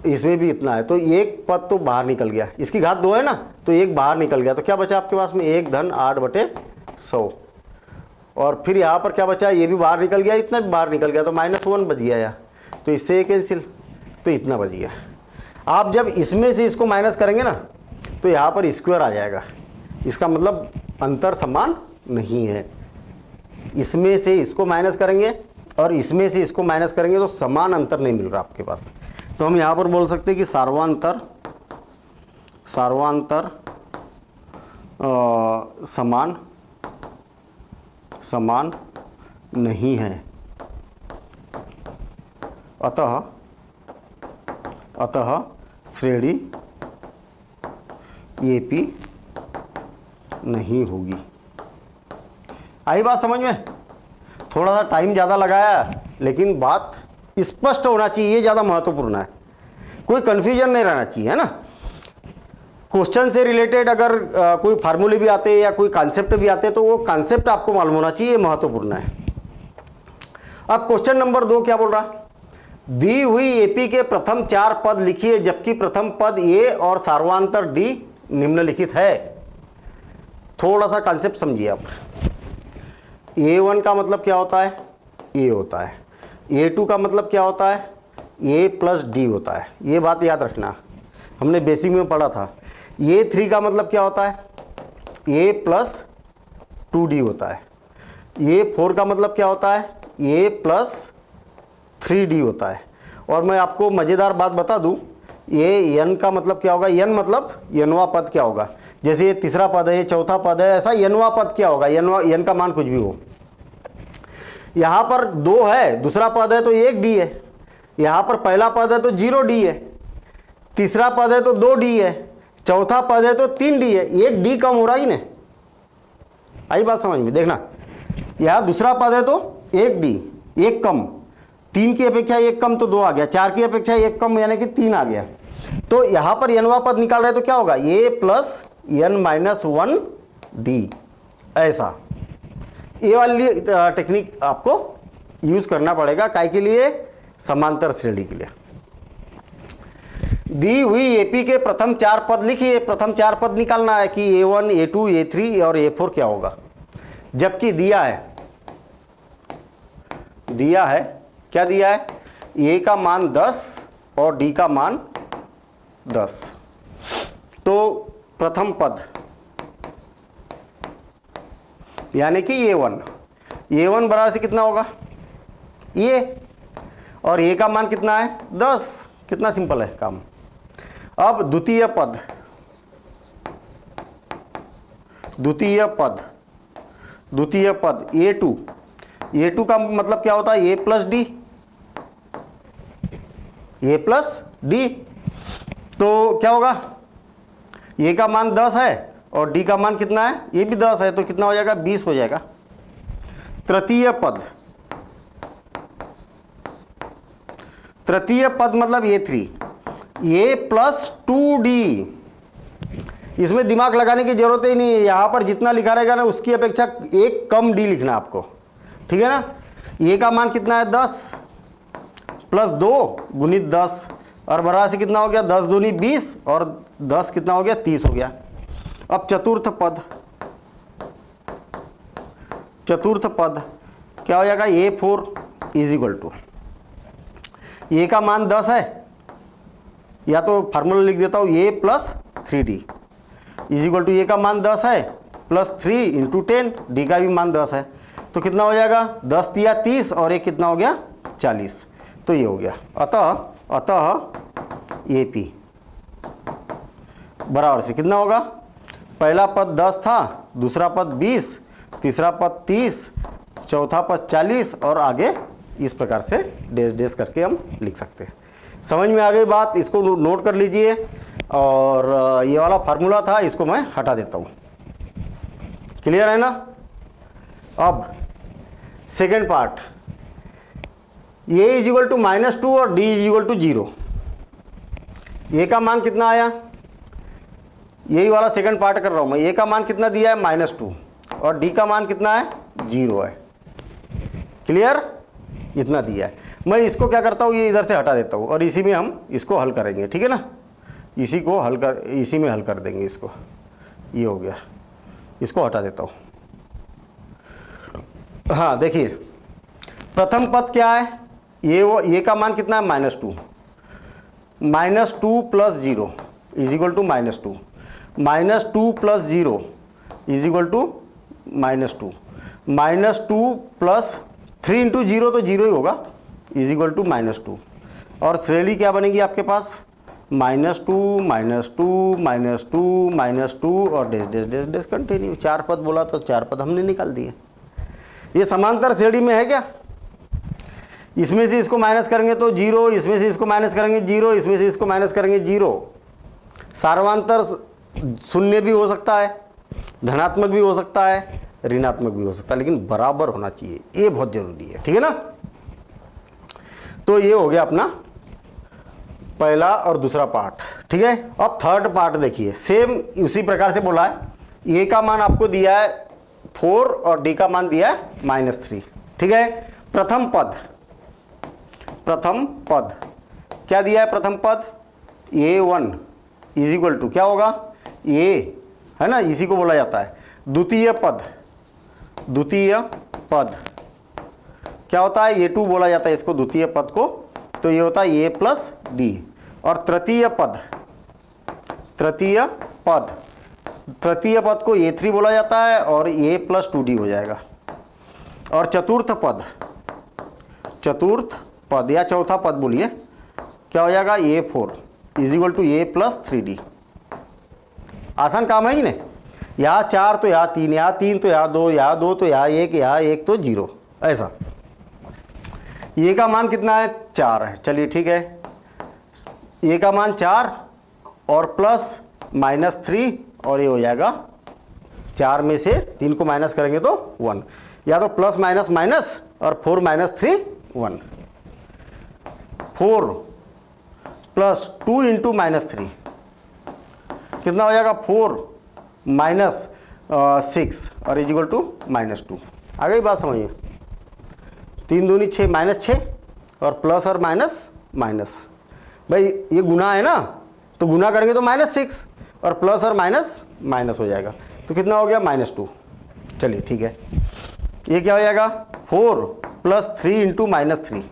इसमें भी इतना है, तो एक पद तो बाहर निकल गया, इसकी घात 2 है ना तो एक बाहर निकल गया, तो क्या बचा आपके पास में एक धन 8/100 और फिर यहाँ पर क्या बचा, ये भी बाहर निकल गया, इतना भी बाहर निकल गया तो -1 बच गया यहाँ, तो इससे कैंसिल, तो इतना बच गया। आप जब इसमें से इसको माइनस करेंगे ना तो यहाँ पर स्क्वायर आ जाएगा, इसका मतलब अंतर समान नहीं है। इसमें से इसको माइनस करेंगे और इसमें से इसको माइनस करेंगे तो समान अंतर नहीं मिल रहा आपके पास, तो हम यहाँ पर बोल सकते हैं कि सार्वांतर समान नहीं है। अतः श्रेणी AP नहीं होगी। आई बात समझ में, थोड़ा सा टाइम ज़्यादा लगाया लेकिन बात स्पष्ट होना चाहिए, ये ज़्यादा महत्वपूर्ण है, कोई कन्फ्यूजन नहीं रहना चाहिए, है ना। क्वेश्चन से रिलेटेड अगर कोई फार्मूले भी आते हैं या कोई कॉन्सेप्ट भी आते हैं तो वो कॉन्सेप्ट आपको मालूम होना चाहिए, ये महत्वपूर्ण है। अब क्वेश्चन नंबर 2 क्या बोल रहा, दी हुई AP के प्रथम 4 पद लिखिए जबकि प्रथम पद A और सार्वांतर D निम्नलिखित है। थोड़ा सा कॉन्सेप्ट समझिए आप। A1 का मतलब क्या होता है, A होता है। A2 का मतलब क्या होता है, A + D होता है, ये बात याद रखना, हमने बेसिक में पढ़ा था। A3 का मतलब क्या होता है, A + 2D होता है। A4 का मतलब क्या होता है, A + 3D होता है। और मैं आपको मज़ेदार बात बता दूं, ये n का मतलब क्या होगा, n मतलब nवां पद क्या होगा, जैसे ये तीसरा पद है, ये चौथा पद है, ऐसा nवां पद क्या होगा, n का मान कुछ भी हो। यहाँ पर 2 है, दूसरा पद है तो 1 D है, यहाँ पर पहला पद है तो 0D है, तीसरा पद है तो 2D है, चौथा पद है तो 3D है, एक D कम हो रहा ही ना। आई बात समझ में? देखना, यहाँ दूसरा पद है तो 1D, एक कम, 3 की अपेक्षा एक कम तो 2 आ गया, 4 की अपेक्षा एक कम यानी कि 3 आ गया। तो यहाँ पर nवां पद निकाल रहे तो क्या होगा, a प्लस n-1D, ऐसा। ये वाली टेक्निक आपको यूज करना पड़ेगा, काय के लिए, समांतर श्रेणी के लिए। दी हुई एपी के प्रथम 4 पद लिखिए, प्रथम 4 पद निकालना है कि a1, a2, a3 और a4 क्या होगा। जबकि दिया है क्या दिया है, a का मान 10 और d का मान 10। तो प्रथम पद यानी कि a1 बराबर से कितना होगा, ये, और a का मान कितना है 10। कितना सिंपल है काम। अब द्वितीय पद a2 का मतलब क्या होता है, a प्लस डी। तो क्या होगा, a का मान 10 है और d का मान कितना है, ये भी 10 है, तो कितना हो जाएगा, 20 हो जाएगा। तृतीय पद मतलब a3, a प्लस 2D। इसमें दिमाग लगाने की जरूरत ही नहीं है, यहाँ पर जितना लिखा रहेगा ना उसकी अपेक्षा एक कम d लिखना आपको, ठीक है ना। a का मान कितना है 10 प्लस 2 गुणित 10 और बराबर से कितना हो गया, 10 दूनी 20 और 10 कितना हो गया, 30 हो गया। अब चतुर्थ पद क्या हो जाएगा, a4 is equal to, a का मान 10 है, या तो फार्मूला लिख देता हूँ, a plus 3D is equal to, a का मान 10 है प्लस 3 इंटू 10, d का भी मान 10 है, तो कितना हो जाएगा, 10 दिया 30 और एक कितना हो गया 40। तो ये हो गया। अतः AP बराबर से कितना होगा, पहला पद 10 था, दूसरा पद 20, तीसरा पद 30, चौथा पद 40 और आगे इस प्रकार से डैश डैश करके हम लिख सकते हैं। समझ में आ गई बात, इसको नोट कर लीजिए। और ये वाला फार्मूला था, इसको मैं हटा देता हूँ। क्लियर है ना। अब second part, a is equal to -2 और d is equal to 0। a का मान कितना आया, यही वाला सेकंड पार्ट कर रहा हूं मैं। a का मान कितना दिया है -2 और d का मान कितना है 0 है। क्लियर, इतना दिया है। मैं इसको क्या करता हूँ, ये इधर से हटा देता हूँ और इसी में हम इसको हल करेंगे, ठीक है ना। इसी में हल कर देंगे इसको। ये हो गया, इसको हटा देता हूँ। हाँ देखिए, प्रथम पद क्या है, ये का मान कितना है -2 plus 0 is equal to -2 -2 plus 0 is equal to -2 -2 plus 3 into 0 तो 0 ही होगा, इज इक्वल टू -2। और श्रेणी क्या बनेगी आपके पास, -2 और dash dash dash dash continue. 4 पद बोला तो 4 पद हमने निकाल दिए। ये समांतर श्रेणी में है क्या, इसमें से इसको माइनस करेंगे तो 0, इसमें से इसको माइनस करेंगे 0, इसमें से इसको माइनस करेंगे 0। सार्वंतर शून्य भी हो सकता है, धनात्मक भी हो सकता है, ऋणात्मक भी हो सकता है, लेकिन बराबर होना चाहिए, ये बहुत जरूरी है, ठीक है ना। तो ये हो गया अपना पहला और दूसरा पार्ट, ठीक है। अब थर्ड पार्ट देखिए, सेम उसी प्रकार से बोला है। ए का मान आपको दिया है 4 और डी का मान दिया है -3, ठीक है। प्रथम पद क्या दिया है, प्रथम पद a1 इज इक्वल टू क्या होगा, a है ना, इसी को बोला जाता है। द्वितीय पद क्या होता है, a2 बोला जाता है इसको, द्वितीय पद को। तो ये होता है a प्लस डी। और तृतीय पद को a3 बोला जाता है और a प्लस 2d हो जाएगा। और चतुर्थ पद या चौथा पद बोलिए, क्या हो जाएगा, a4 is equal to a plus 3d। आसान काम है कि नहीं। यहाँ 4 तो यहाँ 3, यहाँ 3 तो यहाँ 2, यहाँ 2 तो यहाँ 1, यहाँ 1 तो 0, ऐसा। ए का मान कितना है 4 है, चलिए ठीक है, ए का मान 4 और प्लस -3 और ये हो जाएगा 4 में से 3 को माइनस करेंगे तो 1, या तो प्लस माइनस माइनस और 4 - 3 1, 4 प्लस 2 इंटू -3 कितना हो जाएगा 4 माइनस 6 और इज इक्वल टू -2। आ गई बात समझिए, 3 दूनी 6 -6 और प्लस और माइनस माइनस, भाई ये गुना है ना, तो गुना करेंगे तो -6 और प्लस और माइनस माइनस हो जाएगा, तो कितना हो गया -2। चलिए ठीक है, ये क्या हो जाएगा 4 प्लस 3 इंटू -3,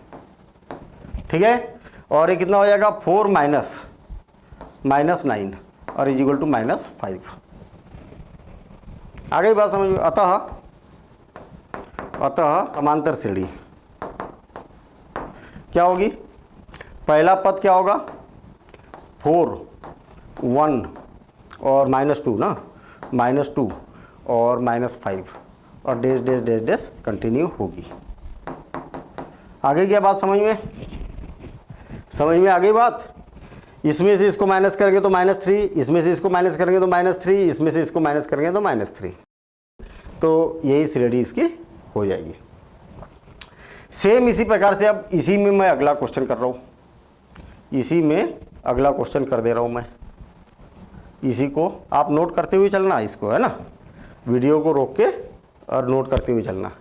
ठीक है, और ये कितना हो जाएगा 4 माइनस -9 और इज इक्वल टू -5। आ गई बात समझ में। अतः समांतर श्रेणी क्या होगी, पहला पद क्या होगा 4 1 और -2 ना, -2 और -5 और dash dash dash dash continue होगी। आगे क्या बात समझ में, समझ में आ गई बात। इसमें से इसको माइनस करेंगे तो -3, इसमें से इसको माइनस करेंगे तो -3, इसमें से इसको माइनस करेंगे तो -3, तो यही श्रेणी इसकी हो जाएगी। सेम इसी प्रकार से अब इसी में मैं अगला क्वेश्चन कर रहा हूँ, इसी में अगला क्वेश्चन कर दे रहा हूँ मैं। इसी को आप नोट करते हुए चलना, इसको है ना, वीडियो को रोक के और नोट करते हुए चलना।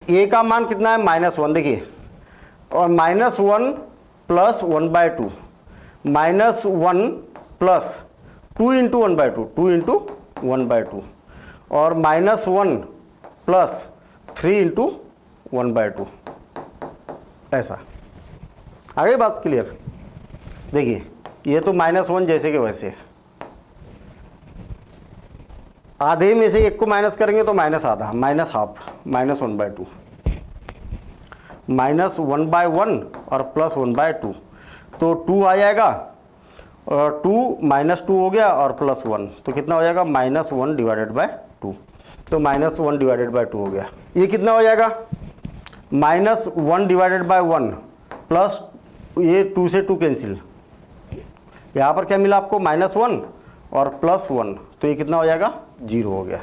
ए का मान कितना है -1 देखिए, और -1 प्लस 1/2 -1 प्लस 2 इंटू 1/2 2 इंटू 1/2 और -1 प्लस 3 इंटू 1/2, ऐसा। आ गई बात क्लियर। देखिए ये तो -1 जैसे के वैसे, आधे में से एक को माइनस करेंगे तो -आधा -हाफ -1/2 -1/1 और प्लस 1/2, तो 2 आ जाएगा और 2 -2 हो गया और +1, तो कितना हो जाएगा -1 डिवाइडेड बाय 2, तो -1 डिवाइडेड बाय 2 हो गया। ये कितना हो जाएगा -1 डिवाइडेड बाय 1 प्लस ये 2 से 2 कैंसिल, यहाँ पर क्या मिला आपको -1 और +1, तो ये कितना हो जाएगा 0 हो गया।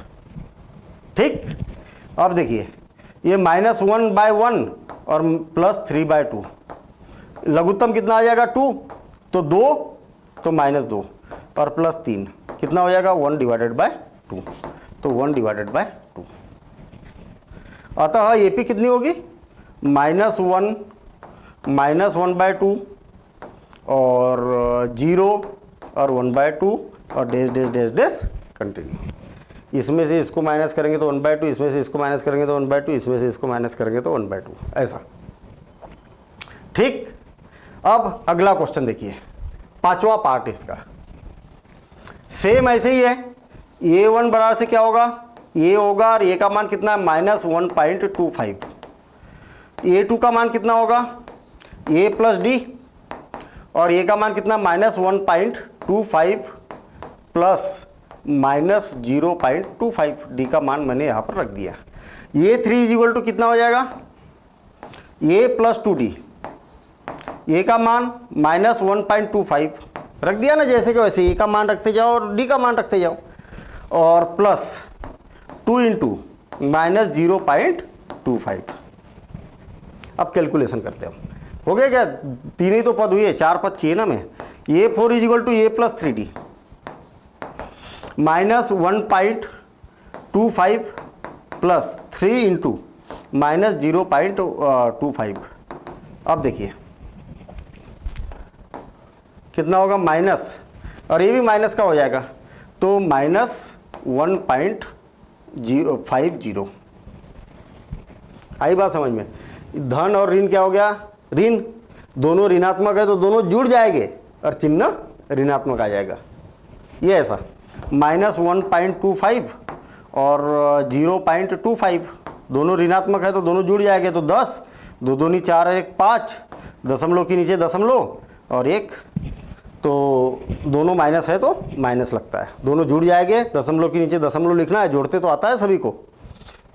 ठीक, अब देखिए ये -1/1 और +3/2, लघुत्तम कितना आ जाएगा 2, तो 2 तो -2 और +3 कितना हो जाएगा 1 डिवाइडेड बाय 2, तो 1 डिवाइडेड बाय 2। अतः ये भी कितनी होगी -1 -1/2 और 0 और 1/2 और dash dash dash dash continue. इसमें से इसको माइनस करेंगे तो 1/2, इसमें से इसको माइनस करेंगे तो 1/2, इसमें से इसको माइनस करेंगे तो 1/2, ऐसा। ठीक, अब अगला क्वेश्चन देखिए, पांचवा पार्ट इसका सेम ऐसे ही है। a1 बराबर से क्या होगा, a होगा और a का मान कितना है -1.25, a2 का मान कितना होगा a प्लस डी और a का मान कितना -1.25 प्लस -0.25, डी का मान मैंने यहाँ पर रख दिया। a3 इज इक्वल टू कितना हो जाएगा a प्लस 2d, a का मान -1.25 रख दिया ना, जैसे कि वैसे a का मान रखते जाओ और d का मान रखते जाओ, और प्लस 2 इंटू -0.25। अब कैलकुलेशन करते हैं, हो गया क्या, तीन ही तो पद हुए, 4 पद चाहिए ना मैं। a4 is equal to a plus 3d -1.25 plus 3 into -0.25। अब देखिए कितना होगा माइनस, और ये भी माइनस का हो जाएगा, तो -1.50। आई बात समझ में। धन और ऋण क्या हो गया, ऋण दोनों ऋणात्मक है तो दोनों जुड़ जाएंगे और चिन्ह ऋणात्मक आ जाएगा, ये ऐसा। -1.25 और 0.25 दोनों ऋणात्मक है तो दोनों जुड़ जाएंगे, तो 10 2 दूनी 4 1 5, दशमलव के नीचे दशमलव और 1, तो दोनों माइनस है तो माइनस लगता है, दोनों जुड़ जाएंगे। दशमलव के नीचे दशमलव लिखना है, जोड़ते तो आता है सभी को,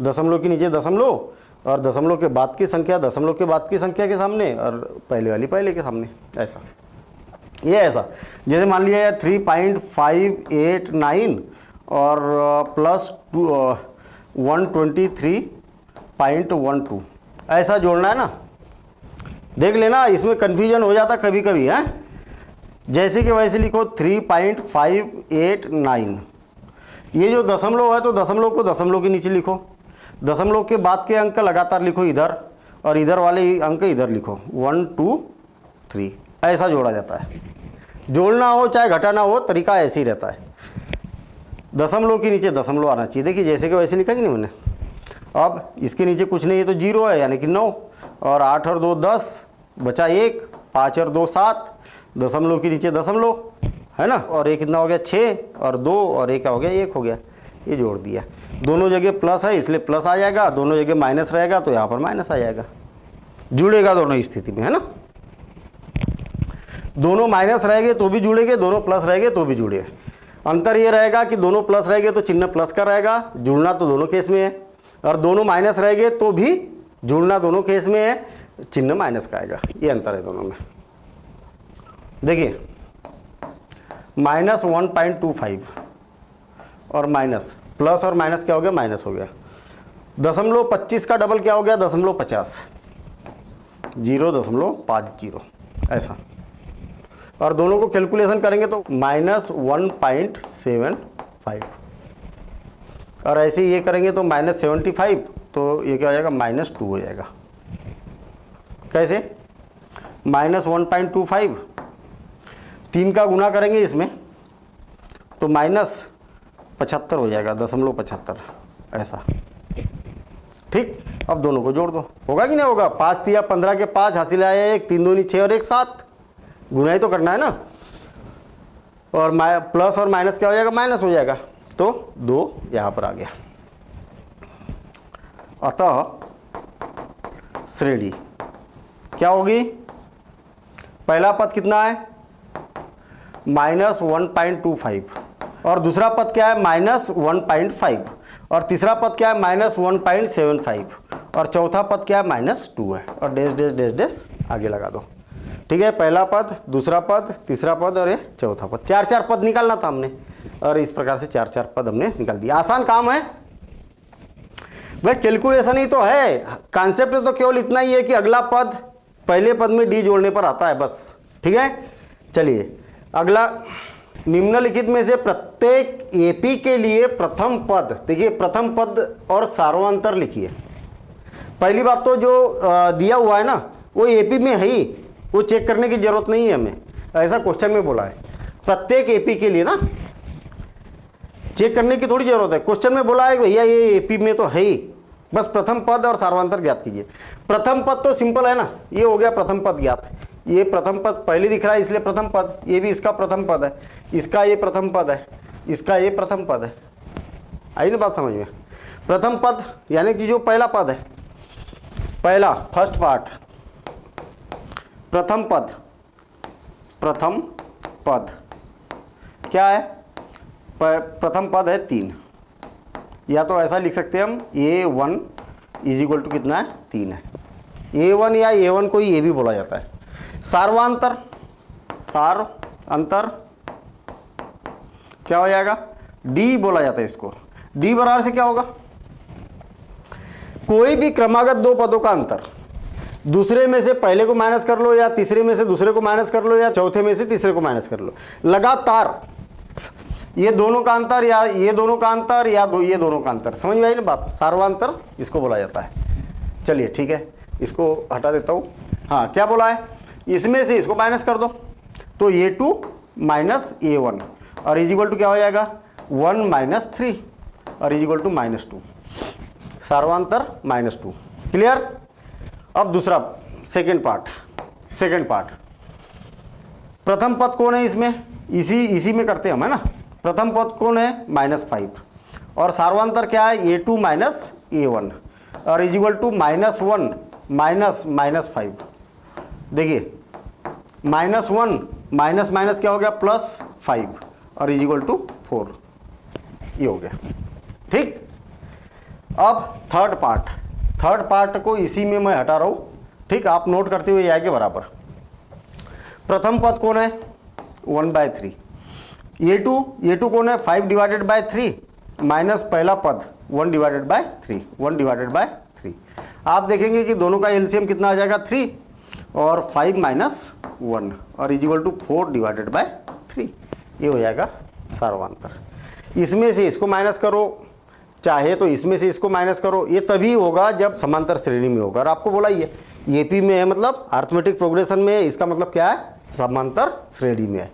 दशमलव के नीचे दशमलव और दशमलव के बाद की संख्या दशमलव के बाद की संख्या के सामने और पहले वाली पहले के सामने, ऐसा। ये ऐसा जैसे मान लिया 3.589 और प्लस 123.12 ऐसा जोड़ना है ना। देख लेना, इसमें कन्फ्यूजन हो जाता कभी कभी है। जैसे कि वैसे लिखो 3.589, ये जो दशमलव है तो दशमलव को दशमलव के नीचे लिखो, दशमलव के बाद के अंक लगातार लिखो इधर, और इधर वाले अंक इधर लिखो 1 2 3, ऐसा जोड़ा जाता है। जोड़ना हो चाहे घटाना हो, तरीका ऐसे ही रहता है। दशमलव के नीचे दशमलव आना चाहिए। देखिए जैसे कि वैसे लिखा कि नहीं मैंने। अब इसके नीचे कुछ नहीं है तो 0 है, यानी कि 9, और 8 और 2 10, बचा 1, 5 और 2 7, दशमलव के नीचे दशमलव है ना, और ये कितना हो गया 6, और 2 और 1 क्या हो गया 1 हो गया, ये जोड़ दिया। दोनों जगह प्लस है इसलिए प्लस आ जाएगा, दोनों जगह माइनस रहेगा तो यहाँ पर माइनस आ जाएगा। जुड़ेगा दोनों स्थिति में, है ना। दोनों माइनस रहेंगे तो भी जुड़ेंगे, दोनों प्लस रहेंगे तो भी जुड़े। अंतर ये रहेगा कि दोनों प्लस रहेंगे तो चिन्ह प्लस का रहेगा, जुड़ना तो दोनों केस में है, और दोनों माइनस रहेंगे तो भी जुड़ना दोनों केस में है, चिन्ह माइनस का आएगा। ये अंतर है दोनों में। देखिए -1.25 और माइनस, प्लस और माइनस क्या हो गया, माइनस हो गया। 0.25 का डबल क्या हो गया 0.50, 0.50 ऐसा। और दोनों को कैलकुलेशन करेंगे तो -1.75, और ऐसे ये करेंगे तो -75, तो ये क्या हो जाएगा -2 हो जाएगा। कैसे, -1.25, 3 का गुना करेंगे इसमें तो -75 हो जाएगा, 0.75 ऐसा। ठीक, अब दोनों को जोड़ दो, होगा कि नहीं होगा। 5 3 15 के 5 हासिल आया 1, 3 दूनी 6 और 1 7, गुना ही तो करना है ना। और प्लस और माइनस क्या हो जाएगा, माइनस हो जाएगा, तो 2 यहाँ पर आ गया। अतः श्रेणी क्या होगी, पहला पद कितना है -1.25, और दूसरा पद क्या है -1.5, और तीसरा पद क्या है -1.75, और चौथा पद क्या है -2 है, और डैश डैश डैश डैश आगे लगा दो। ठीक है, पहला पद, दूसरा पद, तीसरा पद और ये चौथा पद, 4 पद निकालना था हमने, और इस प्रकार से 4 पद हमने निकाल दिया। आसान काम है भाई, कैलकुलेशन ही तो है। कॉन्सेप्ट तो केवल इतना ही है कि अगला पद पहले पद में डी जोड़ने पर आता है, बस। ठीक है, चलिए अगला, निम्नलिखित में से प्रत्येक एपी के लिए प्रथम पद, देखिए प्रथम पद और सार्वंतर लिखिए। पहली बात तो जो दिया हुआ है ना वो एपी में है ही, वो चेक करने की जरूरत नहीं है हमें, ऐसा क्वेश्चन में बोला है। प्रत्येक एपी के लिए ना चेक करने की थोड़ी जरूरत है, क्वेश्चन में बोला है भैया ये एपी में तो है ही, बस प्रथम पद और सार्वंतर ज्ञात कीजिए। प्रथम पद तो सिंपल है ना, ये हो गया प्रथम पद ज्ञात। ये प्रथम पद पहले दिख रहा है इसलिए प्रथम पद, ये भी इसका प्रथम पद है, इसका ये प्रथम पद है, इसका ये प्रथम पद है। आई ना बात समझ में। प्रथम पद यानी कि जो पहला पद है, पहला फर्स्ट पार्ट, प्रथम पद, प्रथम पद क्या है, प्रथम पद है 3, या तो ऐसा लिख सकते हैं हम A1 = कितना है 3 है। A1 या A1 को ये भी बोला जाता है। सार्वांतर, सार अंतर क्या हो जाएगा, D बोला जाता है इसको। D बराबर से क्या होगा, कोई भी क्रमागत 2 पदों का अंतर, दूसरे में से पहले को माइनस कर लो, या तीसरे में से दूसरे को माइनस कर लो, या चौथे में से तीसरे को माइनस कर लो, लगातार ये दोनों का अंतर, या ये दोनों का अंतर, या ये दोनों का अंतर। समझ में आई ना बात, सार्वांतर इसको बोला जाता है। चलिए ठीक है, इसको हटा देता हूँ। हाँ, क्या बोला है, इसमें से इसको माइनस कर दो तो A2 माइनस A1, और इजिकल टू क्या हो जाएगा 1 - 3, और इजिकल टू -2, सार्वांतर -2। क्लियर। अब दूसरा सेकेंड पार्ट, प्रथम पद कौन है इसमें, इसी में करते हैं हम, है ना। प्रथम पद कौन है -5, और सार्वांतर क्या है A2 माइनस A1, और इजिकल टू -1 -5। देखिए -1 माइनस क्या हो गया +5, और इजिकल टू 4, ये हो गया। ठीक। अब थर्ड पार्ट, थर्ड पार्ट को इसी में मैं हटा रहा हूँ, ठीक। आप नोट करते हुए आए के बराबर। प्रथम पद कौन है 1/3, a2 कौन है 5/3 माइनस पहला पद 1/3, 1/3। आप देखेंगे कि दोनों का एलसीएम कितना आ जाएगा 3 और 5 माइनस 1 और इजिकल टू 4/3। ये हो जाएगा सार्वंतर। इसमें से इसको माइनस करो, चाहे तो इसमें से इसको माइनस करो, ये तभी होगा जब समांतर श्रेणी में होगा। और आपको बोला ही है एपी में है मतलब अर्थमेटिक प्रोग्रेशन में है, इसका मतलब क्या है समांतर श्रेणी में है।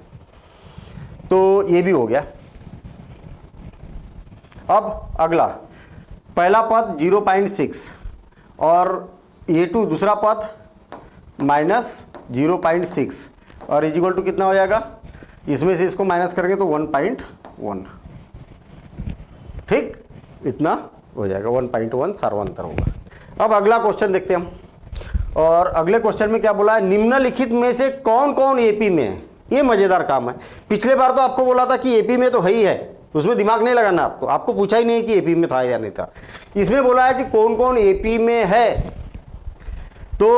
तो ये भी हो गया। अब अगला पहला पद 0.6 और a2 दूसरा पद माइनस 0.6 और इजिकल टू कितना हो जाएगा, इसमें से इसको माइनस करेंगे तो 1.1, ठीक, इतना हो जाएगा 1.1 सार्वंतर होगा। अब अगला क्वेश्चन देखते हैं हम, और अगले क्वेश्चन में क्या बोला है, निम्नलिखित में से कौन कौन एपी में है। ये मजेदार काम है। पिछले बार तो आपको बोला था कि एपी में तो है ही है, उसमें दिमाग नहीं लगाना आपको पूछा ही नहीं कि एपी में था या नहीं था। इसमें बोला है कि कौन कौन एपी में है। तो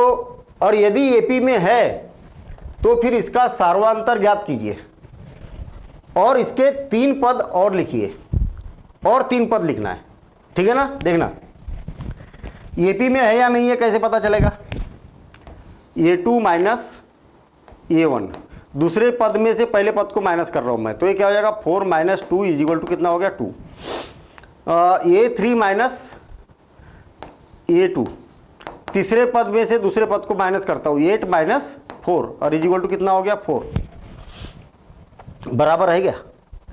और यदि एपी में है तो फिर इसका सार्वंतर ज्ञात कीजिए और इसके 3 पद और लिखिए, और 3 पद लिखना है, ठीक है ना। देखना एपी में है या नहीं है कैसे पता चलेगा। a2 माइनस a1, दूसरे पद में से पहले पद को माइनस कर रहा हूं मैं, तो ये क्या हो जाएगा 4 माइनस 2 इजिकल टू कितना हो गया 2। a3 माइनस a2, तीसरे पद में से दूसरे पद को माइनस करता हूं 8 माइनस 4 और इजिकल टू कितना हो गया 4, बराबर है क्या।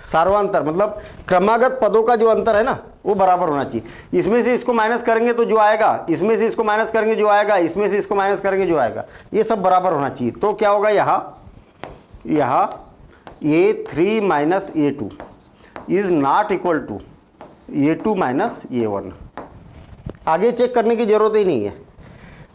सार्वंतर मतलब क्रमागत पदों का जो अंतर है ना वो बराबर होना चाहिए। इसमें से इसको माइनस करेंगे तो जो आएगा, इसमें से इसको माइनस करेंगे जो आएगा, इसमें से इसको माइनस करेंगे जो आएगा, ये सब बराबर होना चाहिए। तो क्या होगा यहाँ a3 minus a2 is not equal to a2 minus a1। आगे चेक करने की जरूरत ही नहीं है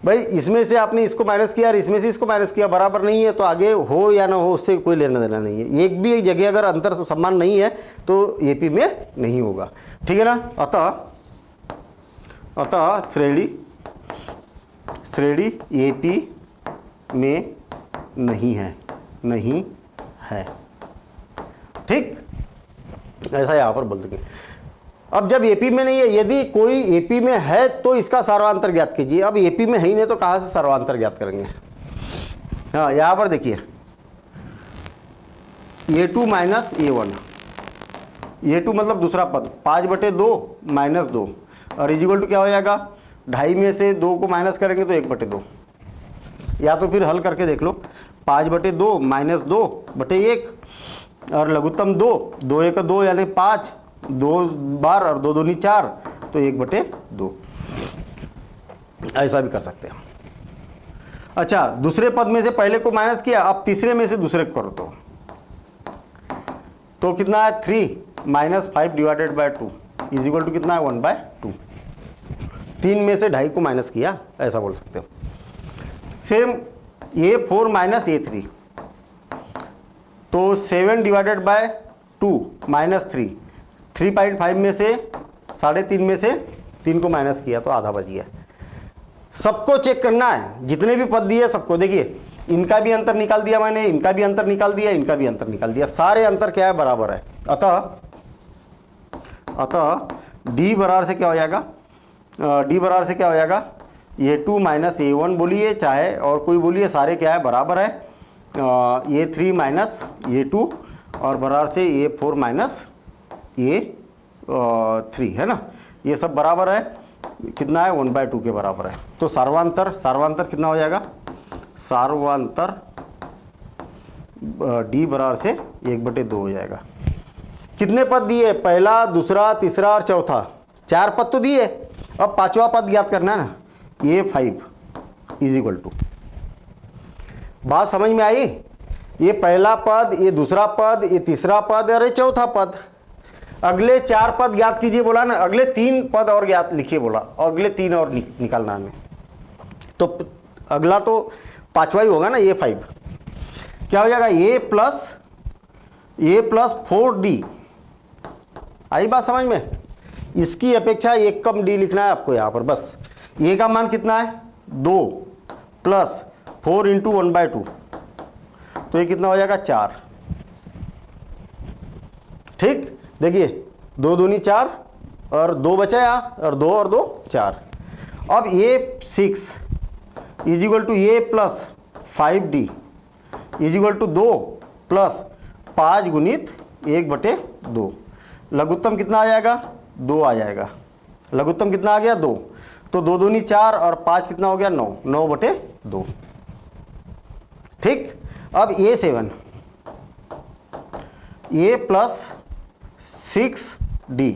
भाई, इसमें से आपने इसको माइनस किया और इसमें से इसको माइनस किया, बराबर नहीं है तो आगे हो या ना हो उससे कोई लेना देना नहीं है। एक भी जगह अगर अंतर समान नहीं है तो एपी में नहीं होगा, ठीक है ना। अतः श्रेणी एपी में नहीं है, ठीक, ऐसा यहाँ पर बोल देंगे। अब जब एपी में नहीं है, यदि कोई एपी में है तो इसका सार्वंतर ज्ञात कीजिए। अब एपी में है ही नहीं तो कहाँ से सार्वंतर ज्ञात करेंगे। हाँ यहाँ पर देखिए a2 माइनस a1, a2 मतलब दूसरा पद 5/2 माइनस 2 और इजिकल टू क्या हो जाएगा 2.5 में से 2 को माइनस करेंगे तो 1/2, या तो फिर हल करके देख लो 5/2 माइनस 2/1 और लघुत्तम 2, 2 1 2 यानी 5, 2 बार और 2 दूनी 4 तो 1/2, ऐसा भी कर सकते हैं। अच्छा दूसरे पद में से पहले को माइनस किया, अब तीसरे में से दूसरे को करो तो कितना है 3 माइनस 5/2 इजिकल टू कितना है 1/2। 3 में से 2.5 को माइनस किया, ऐसा बोल सकते हो। सेम a4 माइनस a3 तो 7/2 माइनस 3, 3.5 में से 3.5 में से 3 को माइनस किया तो आधा बच गया। सबको चेक करना है, जितने भी पद दिए सबको देखिए, इनका भी अंतर निकाल दिया मैंने, इनका भी अंतर निकाल दिया, इनका भी अंतर निकाल दिया, सारे अंतर क्या है बराबर है। अतः d बराबर से क्या हो जाएगा, d बराबर से क्या हो जाएगा a2 माइनस a1 बोलिए चाहे और कोई बोलिए, सारे क्या है बराबर है a3 माइनस a2 और बराबर से a4 माइनस a3 है ना, ये सब बराबर है कितना है 1/2 के बराबर है। तो सार्वंतर कितना हो जाएगा, सार्वंतर d बराबर से 1/2 हो जाएगा। कितने पद दिए, पहला दूसरा तीसरा और चौथा, 4 पद तो दिए। अब 5वां पद ज्ञात करना है ना, a5 इजिकल टू, बात समझ में आई। ये पहला पद, ये दूसरा पद, ये तीसरा पद और ये चौथा पद। अगले 4 पद ज्ञात कीजिए बोला ना, अगले 3 पद और ज्ञात लिखिए बोला, अगले 3 और निकालना हमें। तो अगला तो 5वां ही होगा ना, a5 क्या हो जाएगा a प्लस 4d। आई बात समझ में, इसकी अपेक्षा 1 कम d लिखना है आपको यहाँ पर बस। ए का मान कितना है 2 प्लस 4 इंटू 1/2, तो ये कितना हो जाएगा 4। ठीक, देखिए 2 दूनी 4 और 2 बचा यहाँ, और 2 4। अब ये 6 is equal to a plus 5d is equal to 2 plus 5 गुणित 1/2। लघुत्तम कितना आ जाएगा 2 आ जाएगा। लघुत्तम कितना आ गया 2, तो 2 दूनी 4 और 5 कितना हो गया 9, 9/2। ठीक, अब A7 a प्लस 6d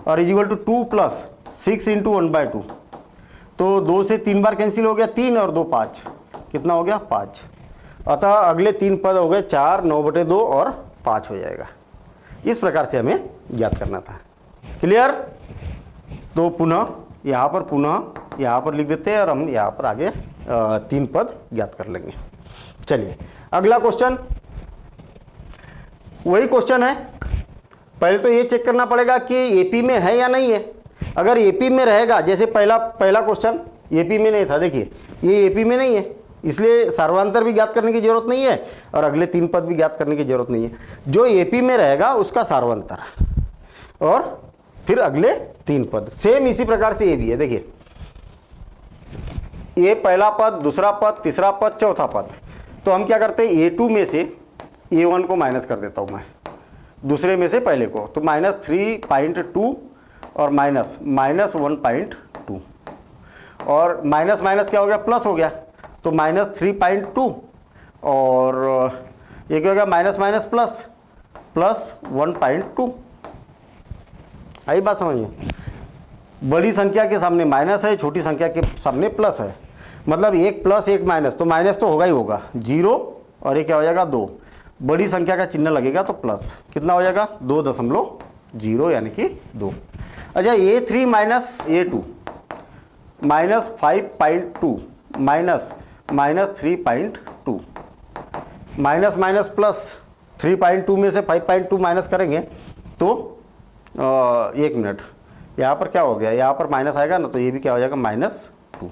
और is equal to 2 plus 6 into 1/2, तो 2 से 3 बार कैंसिल हो गया 3 और 2 5, कितना हो गया 5। अतः अगले 3 पद हो गए 4, 9/2 और 5 हो जाएगा। इस प्रकार से हमें ज्ञात करना था। क्लियर? तो पुनः यहाँ पर लिख देते हैं और हम यहाँ पर आगे 3 पद ज्ञात कर लेंगे। चलिए अगला क्वेश्चन, वही क्वेश्चन है। पहले तो ये चेक करना पड़ेगा कि एपी में है या नहीं है। अगर एपी में रहेगा, जैसे पहला क्वेश्चन एपी में नहीं था, देखिए ये एपी में नहीं है, इसलिए सर्वांतर भी ज्ञात करने की जरूरत नहीं है और अगले 3 पद भी ज्ञात करने की जरूरत नहीं है। जो एपी में रहेगा उसका सर्वांतर, और फिर अगले 3 पद। सेम इसी प्रकार से ये भी है। देखिए ये पहला पद, दूसरा पद, तीसरा पद, चौथा पद। तो हम क्या करते हैं, A2 में से A1 को माइनस कर देता हूँ मैं, दूसरे में से पहले को, तो -3.2 और -1.2, और माइनस माइनस क्या हो गया, प्लस हो गया, तो -3.2 और ये क्या हो गया, माइनस माइनस प्लस, प्लस 1.2। आई बात समझ में? बड़ी संख्या के सामने माइनस है, छोटी संख्या के सामने प्लस है, मतलब 1 प्लस 1 माइनस, तो माइनस तो होगा ही होगा, 0, और ये क्या हो जाएगा 2। बड़ी संख्या का चिन्ह लगेगा तो प्लस, कितना हो जाएगा 2.0 यानी कि 2। अच्छा A3 minus A2 -5.2 minus 3.2, minus minus plus, 3.2 में से 5.2 माइनस करेंगे तो 1 मिनट, यहाँ पर क्या हो गया, यहाँ पर माइनस आएगा ना, तो ये भी क्या हो जाएगा -2।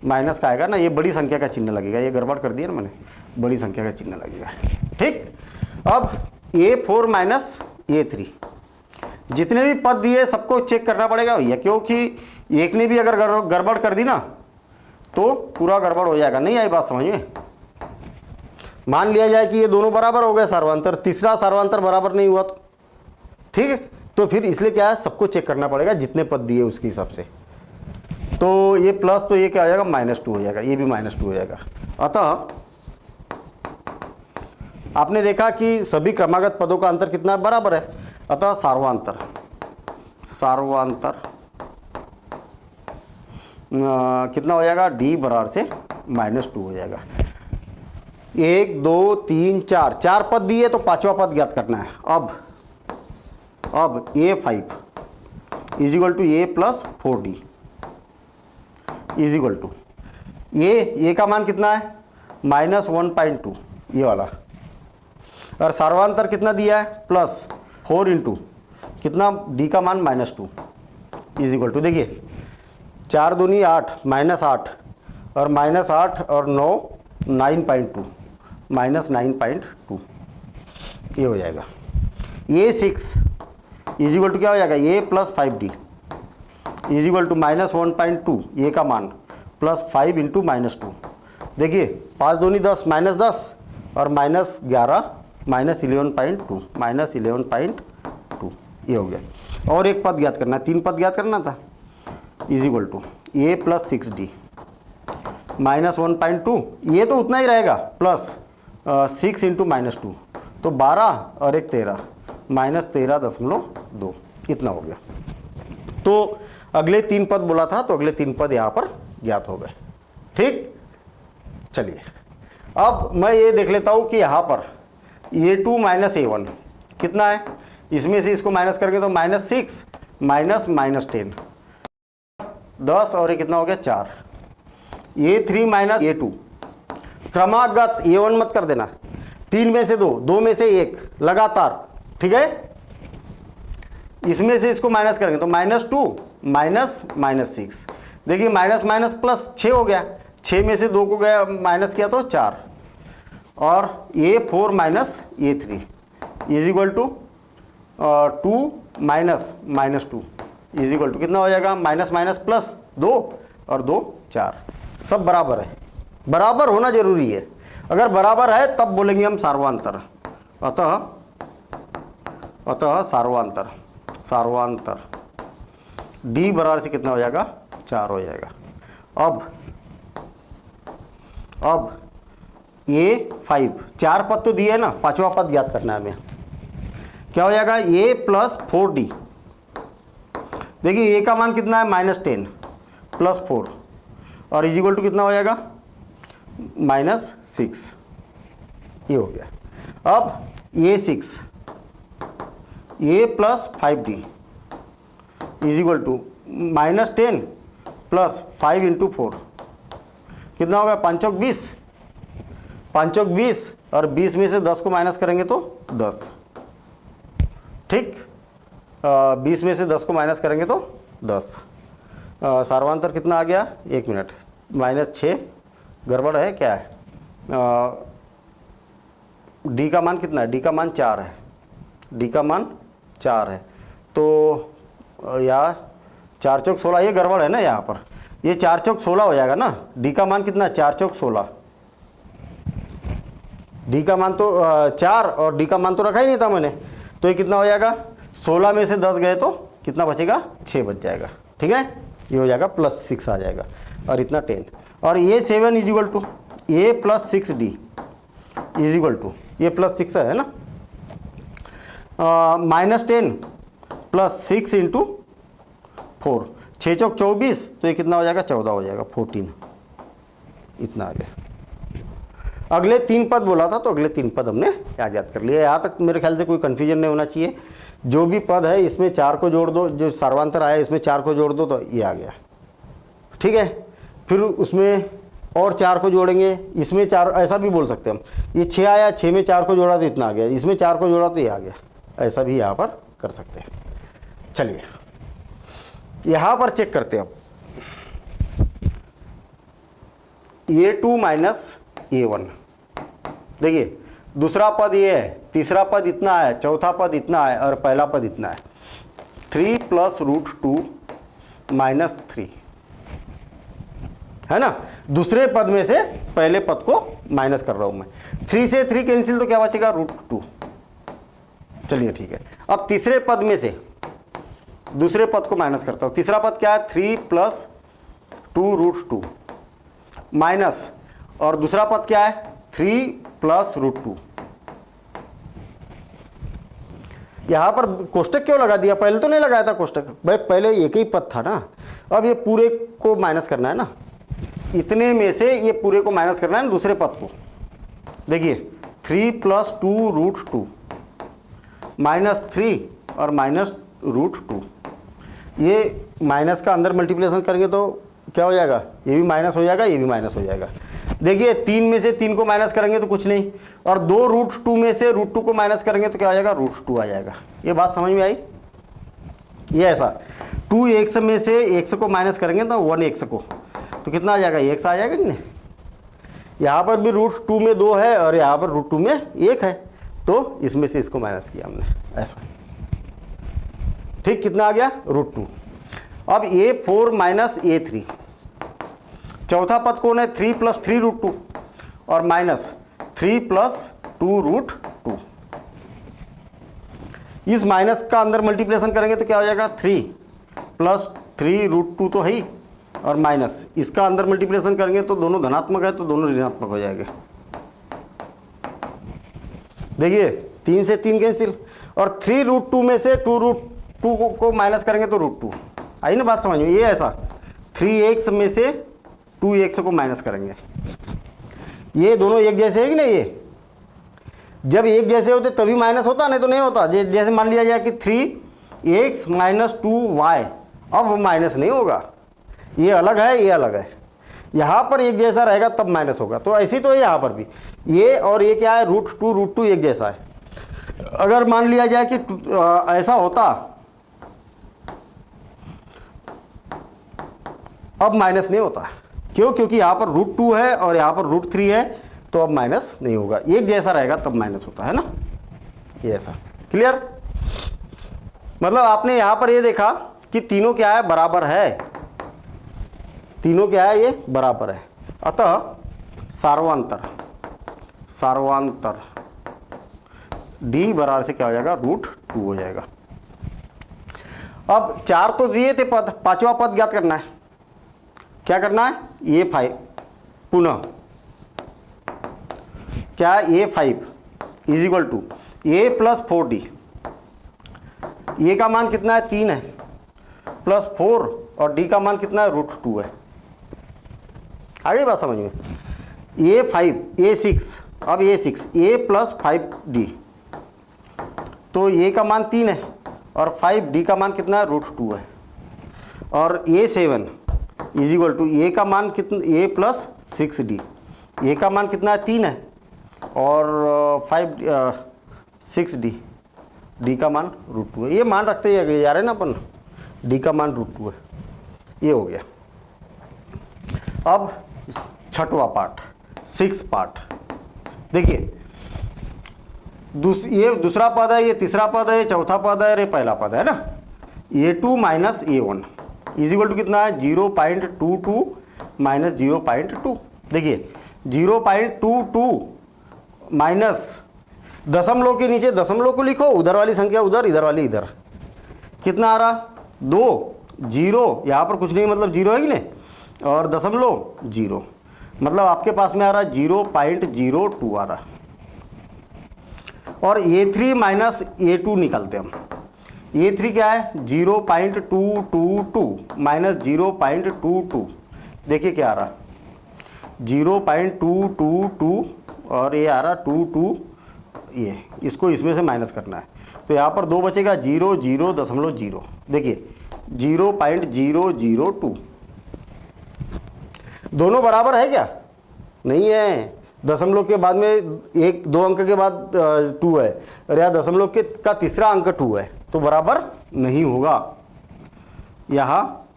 माइनस का आएगा ना, ये बड़ी संख्या का चिन्ह लगेगा, ये गड़बड़ कर दिया ना मैंने, बड़ी संख्या का चिन्ह लगेगा। ठीक, अब A4 माइनस A3, जितने भी पद दिए सबको चेक करना पड़ेगा भैया, क्योंकि एक ने भी अगर गड़बड़ कर दी ना तो पूरा गड़बड़ हो जाएगा। नहीं आई बात समझ में? मान लिया जाए कि ये दोनों बराबर हो गए सर्वांतर, तीसरा सर्वांतर बराबर नहीं हुआ तो ठीक है, तो फिर इसलिए क्या है, सबको चेक करना पड़ेगा जितने पद दिए उसके हिसाब से। तो ये प्लस, तो ये क्या हो जाएगा -2 हो जाएगा, ये भी -2 हो जाएगा। अतः आपने देखा कि सभी क्रमागत पदों का अंतर कितना बराबर है, अतः सार्वांतर कितना हो जाएगा, D बराबर से -2 हो जाएगा। 1 2 3 4 पद दिए तो 5वां पद ज्ञात करना है। अब A5 is equal to A plus 4D is equal to A का मान कितना है, -1.2 ये वाला, और सर्वांतर कितना दिया है, प्लस 4 इंटू कितना, D का मान -2 इज इक्वल टू, देखिए 4 दूनी 8, -8 और -8 और 9 9.2 -9.2 ये हो जाएगा। A6 इज इक्वल टू क्या हो जाएगा, A plus 5D is equal to -1.2 ये का मान प्लस 5 इंटू -2। देखिए 5 दूनी 10 -10 और -11 -11.2 ये हो गया। और एक पद ज्ञात करना है, 3 पद ज्ञात करना था, is equal to A plus 6D -1.2, ये तो उतना ही रहेगा, प्लस 6 इंटू -2, तो 12 और 1 13 -13.2 इतना हो गया। तो अगले 3 पद बोला था, तो अगले 3 पद यहाँ पर ज्ञात हो गए। ठीक, चलिए अब मैं ये देख लेता हूँ कि यहाँ पर A2 माइनस A1 कितना है, इसमें से इसको माइनस करके तो -6 -10 10 और ये कितना हो गया 4। A3 माइनस A2 क्रमागत, A1 मत कर देना, 3 में से 2 में से 1 लगातार, ठीक है। इसमें से इसको माइनस करेंगे तो -2 -6, देखिए माइनस माइनस प्लस 6 हो गया, 6 में से 2 को गया माइनस किया तो 4, और A4 minus A3 is equal to 2 minus minus 2 is equal to कितना हो जाएगा, माइनस माइनस प्लस 2 और 2 4, सब बराबर है। बराबर होना जरूरी है, अगर बराबर है तब बोलेंगे हम सार्वांतर। अतः सार्वांतर D बराबर से कितना हो जाएगा, 4 हो जाएगा। अब A5, 4 पद तो दिए है ना, 5वां पद ज्ञात करना है हमें। क्या हो जाएगा, A प्लस 4D। देखिए A का मान कितना है, -10 प्लस 4 और इज इक्वल टू कितना हो जाएगा, -6। ये हो गया। अब A6, A plus 5D is equal to -10 plus 5 into 4 कितना होगा, 5 चौक 20, 5 चौक 20 और 20 में से 10 को माइनस करेंगे तो 10, ठीक। 20 में से 10 को माइनस करेंगे तो 10। सार्वांतर कितना आ गया, 1 मिनट, -6 गड़बड़ है क्या है, डी का मान कितना है, डी का मान 4 है, डी का मान 4 है, तो या 4 चौक 16, ये गड़बड़ है ना यहाँ पर, ये 4 चौक 16 हो जाएगा ना। डी का मान कितना, 4 चौक 16, डी का मान तो 4 और डी का मान तो रखा ही नहीं था मैंने, तो ये कितना हो जाएगा, 16 में से 10 गए तो कितना बचेगा, 6 बच जाएगा, ठीक है। ये हो जाएगा +6 आ जाएगा और इतना 10, और A7 is equal to A plus 6D is equal to, ये +6 है ना, -10 प्लस 6 इंटू 4, 6 चौक 24, तो ये कितना हो जाएगा, 14 हो जाएगा, 14, इतना आ गया। अगले 3 पद बोला था, तो अगले 3 पद हमने याद कर लिया। यहाँ तक मेरे ख्याल से कोई कन्फ्यूजन नहीं होना चाहिए। जो भी पद है इसमें 4 को जोड़ दो, जो सार्वांतर आया इसमें 4 को जोड़ दो तो ये आ गया, ठीक है। फिर उसमें और 4 को जोड़ेंगे, इसमें 4, ऐसा भी बोल सकते हैं हम, ये 6 आया, 6 में 4 को जोड़ा तो इतना आ गया, इसमें 4 को जोड़ा तो ये आ गया, ऐसा भी यहाँ पर कर सकते हैं। चलिए यहाँ पर चेक करते हैं अब, A2 माइनस A1, देखिए दूसरा पद ये है, तीसरा पद इतना है, चौथा पद इतना है और पहला पद इतना है, 3 प्लस √2 माइनस 3 है ना। दूसरे पद में से पहले पद को माइनस कर रहा हूं मैं, 3 से 3 कैंसिल तो क्या बचेगा, √2। चलिए ठीक है, अब तीसरे पद में से दूसरे पद को माइनस करता हूं। तीसरा पद क्या है, 3 प्लस 2 √2 माइनस, और दूसरा पद क्या है, 3 प्लस √2। यहां पर कोष्टक क्यों लगा दिया, पहले तो नहीं लगाया था कोष्टक भाई, पहले एक ही पद था ना। अब ये पूरे को माइनस करना है ना, इतने में से ये पूरे को माइनस करना है ना दूसरे पद को। देखिए 3 प्लस 2 √2 -3 और -√2, ये माइनस का अंदर मल्टीप्लिकेशन करेंगे तो क्या हो जाएगा, ये भी माइनस हो जाएगा, ये भी माइनस हो जाएगा। देखिए 3 में से 3 को माइनस करेंगे तो कुछ नहीं, और 2 √2 में से √2 को माइनस करेंगे तो क्या आ जाएगा, √2 आ जाएगा। ये बात समझ में आई, ये ऐसा 2x में से x को माइनस करेंगे तो 1x को, तो कितना आ जाएगा, x आ जाएगा कि नहीं। यहाँ पर भी √2 में 2 है और यहाँ पर √2 में 1 है, तो इसमें से इसको माइनस किया हमने, ऐसा, ठीक। कितना आ गया, √2। अब A4 माइनस A3, चौथा पद कौन है, 3 प्लस 3 √2 और माइनस 3 प्लस 2 √2। इस माइनस का अंदर मल्टीप्लिकेशन करेंगे तो क्या हो जाएगा, 3 प्लस 3 √2 तो है ही, और माइनस इसका अंदर मल्टीप्लिकेशन करेंगे तो दोनों धनात्मक है तो दोनों ऋणात्मक हो जाएंगे। देखिए 3 से 3 कैंसिल, और 3 √2 में से 2 √2 को माइनस करेंगे तो √2 आई ना बात समझ में। ये ऐसा 3x में से 2x को माइनस करेंगे, ये दोनों एक जैसे है कि नहीं, ये जब एक जैसे होते तभी माइनस होता, नहीं तो नहीं होता। जैसे मान लिया जाए कि 3x माइनस 2y, अब माइनस नहीं होगा, ये अलग है ये अलग है, यहाँ पर एक जैसा रहेगा तब माइनस होगा। तो ऐसी तो है यहाँ पर भी, ये और ये क्या है, √2 एक जैसा है। अगर मान लिया जाए कि ऐसा होता, अब माइनस नहीं होता। क्यों? क्योंकि यहाँ पर √2 है और यहाँ पर √3 है, तो अब माइनस नहीं होगा। एक जैसा रहेगा तब माइनस होता है ना, ये ऐसा। क्लियर? मतलब आपने यहाँ पर ये देखा कि तीनों क्या है, बराबर है। तीनों क्या है, ये बराबर है। अतः सार्वांतर d बराबर से क्या हो जाएगा, √2 हो जाएगा। अब 4 तो दिए थे पद, पांचवा पद ज्ञात करना है। क्या करना है? a5 पुनः क्या है, a5 is equal to a plus 4d। a का मान कितना है, 3 है, प्लस 4 और d का मान कितना है, √2 है। आगे बात समझ में? a5 a6, अब a6 a प्लस 5d, तो a का मान 3 है और 5d का मान कितना है, √2 है। और a7 is equal to a का मान कितना, a प्लस 6d, a का मान कितना है, 3 है और 6d, d का मान √2 है। ये मान रखते ही जा रहे हैं ना अपन, d का मान √2 है। ये हो गया। अब छठवां पार्ट, 6th पार्ट देखिए। ये दूसरा पद है, ये तीसरा पद है, ये चौथा पद है, ये पहला पद है ना। a2 minus a1 is equal to कितना है, 0.22 माइनस 0.2। देखिए 0.22 माइनस दशमलव के नीचे दशमलव को लिखो, उधर वाली संख्या उधर, इधर वाली इधर। कितना आ रहा, 2, 0, यहाँ पर कुछ नहीं मतलब 0 है कि नहीं, और दशमलव 0, मतलब आपके पास में आ रहा 0.02 आ रहा। और a3 माइनस a2 निकालते हम। a3 क्या है, 0.222 माइनस 0.22, देखिए क्या आ रहा, 0.222 और ये आ रहा 22, ये इसको इसमें से माइनस करना है। तो यहाँ पर 2 बचेगा, 0.0, देखिए 0.002। दोनों बराबर है क्या? नहीं है, दशमलव के बाद में 1-2 अंक के बाद 2 है, और यहाँ दशमलव के का तीसरा अंक 2 है, तो बराबर नहीं होगा। यहाँ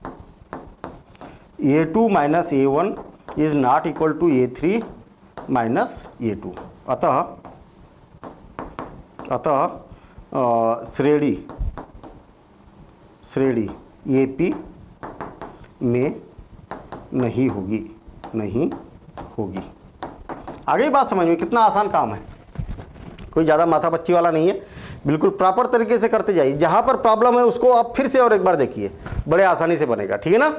a2 minus a1 is not equal to a3 minus a2। अतः श्रेणी AP में नहीं होगी। आगे बात समझ में, कितना आसान काम है, कोई ज़्यादा माथा पच्ची वाला नहीं है। बिल्कुल प्रॉपर तरीके से करते जाइए। जहाँ पर प्रॉब्लम है उसको आप फिर से और एक बार देखिए, बड़े आसानी से बनेगा। ठीक है ना?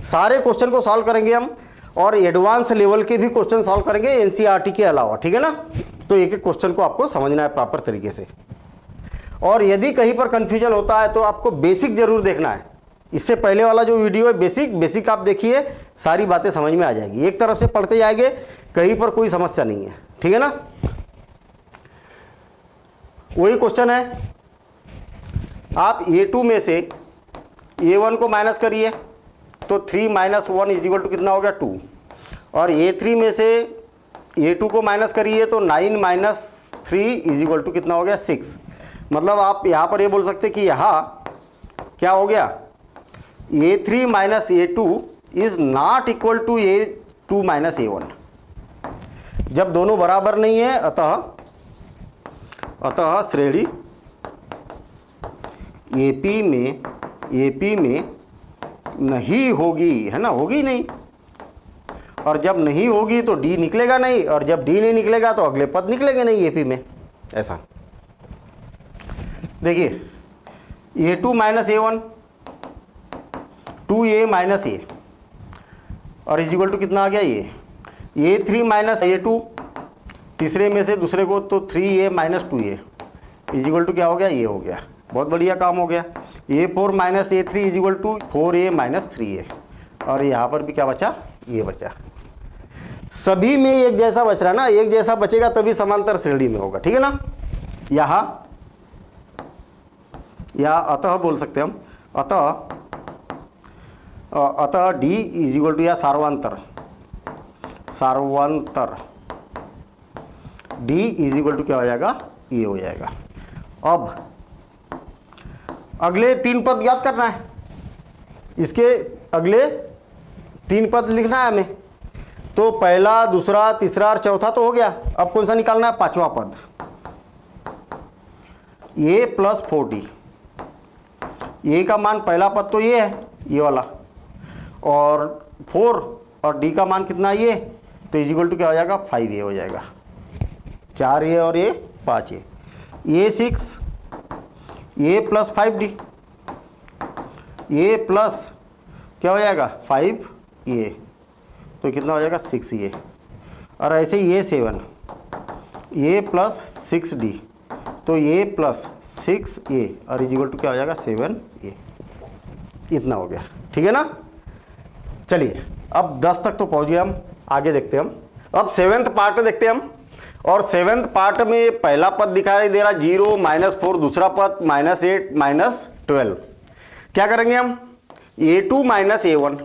सारे क्वेश्चन को सॉल्व करेंगे हम, और एडवांस लेवल के भी क्वेश्चन सॉल्व करेंगे एनसीईआरटी के अलावा। ठीक है ना? तो एक एक क्वेश्चन को आपको समझना है प्रॉपर तरीके से। और यदि कहीं पर कंफ्यूजन होता है तो आपको बेसिक जरूर देखना है। इससे पहले वाला जो वीडियो है बेसिक आप देखिए, सारी बातें समझ में आ जाएगी। एक तरफ से पढ़ते जाएंगे, कहीं पर कोई समस्या नहीं है। ठीक है ना? वही क्वेश्चन है, आप a2 में से a1 को माइनस करिए तो 3 माइनस 1 इज इक्वल टू कितना हो गया, 2। और a3 में से a2 को माइनस करिए तो 9 माइनस 3 इज इक्वल टू कितना हो गया, 6। मतलब आप यहाँ पर ये बोल सकते कि यहाँ क्या हो गया, a3 minus a2 is not equal to a2 minus a1। जब दोनों बराबर नहीं है, अतः श्रेणी AP में नहीं होगी, है ना, होगी नहीं। और जब नहीं होगी तो D निकलेगा नहीं, और जब D नहीं निकलेगा तो अगले पद निकलेंगे नहीं AP में। ऐसा देखिए, a2 minus a1 2a minus a, और इज इक्वल टू कितना आ गया, ये a3 माइनस a2, तीसरे में से दूसरे को तो 3a minus 2a is equal to क्या हो गया, ये हो गया। बहुत बढ़िया काम हो गया। a4 minus a3 is equal to 4a minus 3a, और यहाँ पर भी क्या बचा, ये बचा। सभी में एक जैसा बच रहा है ना, एक जैसा बचेगा तभी समांतर श्रेणी में होगा। ठीक है ना? यहाँ या अतः बोल सकते हैं हम, अतः D इज इक्वल टू या सार्वांतर D इज इक्वल टू क्या हो जाएगा, ये हो जाएगा। अब अगले 3 पद याद करना है। इसके अगले 3 पद लिखना है हमें। तो पहला, दूसरा, तीसरा और चौथा तो हो गया। अब कौन सा निकालना है? 5वां पद, a प्लस 4d। a का मान पहला पद तो ये है, ये वाला, और 4 और d का मान कितना है ये, तो इजिकल टू क्या हो जाएगा? 5a हो जाएगा। 4a और a 5a, a 6, a plus 5d, a plus क्या हो जाएगा? 5a, तो कितना हो जाएगा? 6a। और ऐसे ही a 7, a प्लस 6d, तो a प्लस 6a और इजिकल टू क्या हो जाएगा? 7a। इतना हो गया, ठीक है ना। चलिए अब 10 तक तो पहुंच गए हम, आगे देखते हैं हम। अब 7th पार्ट देखते हैं हम। और 7th पार्ट में पहला पद दिखाई दे रहा 0 -4, दूसरा पद -8 -12। क्या करेंगे हम? a2 -a1,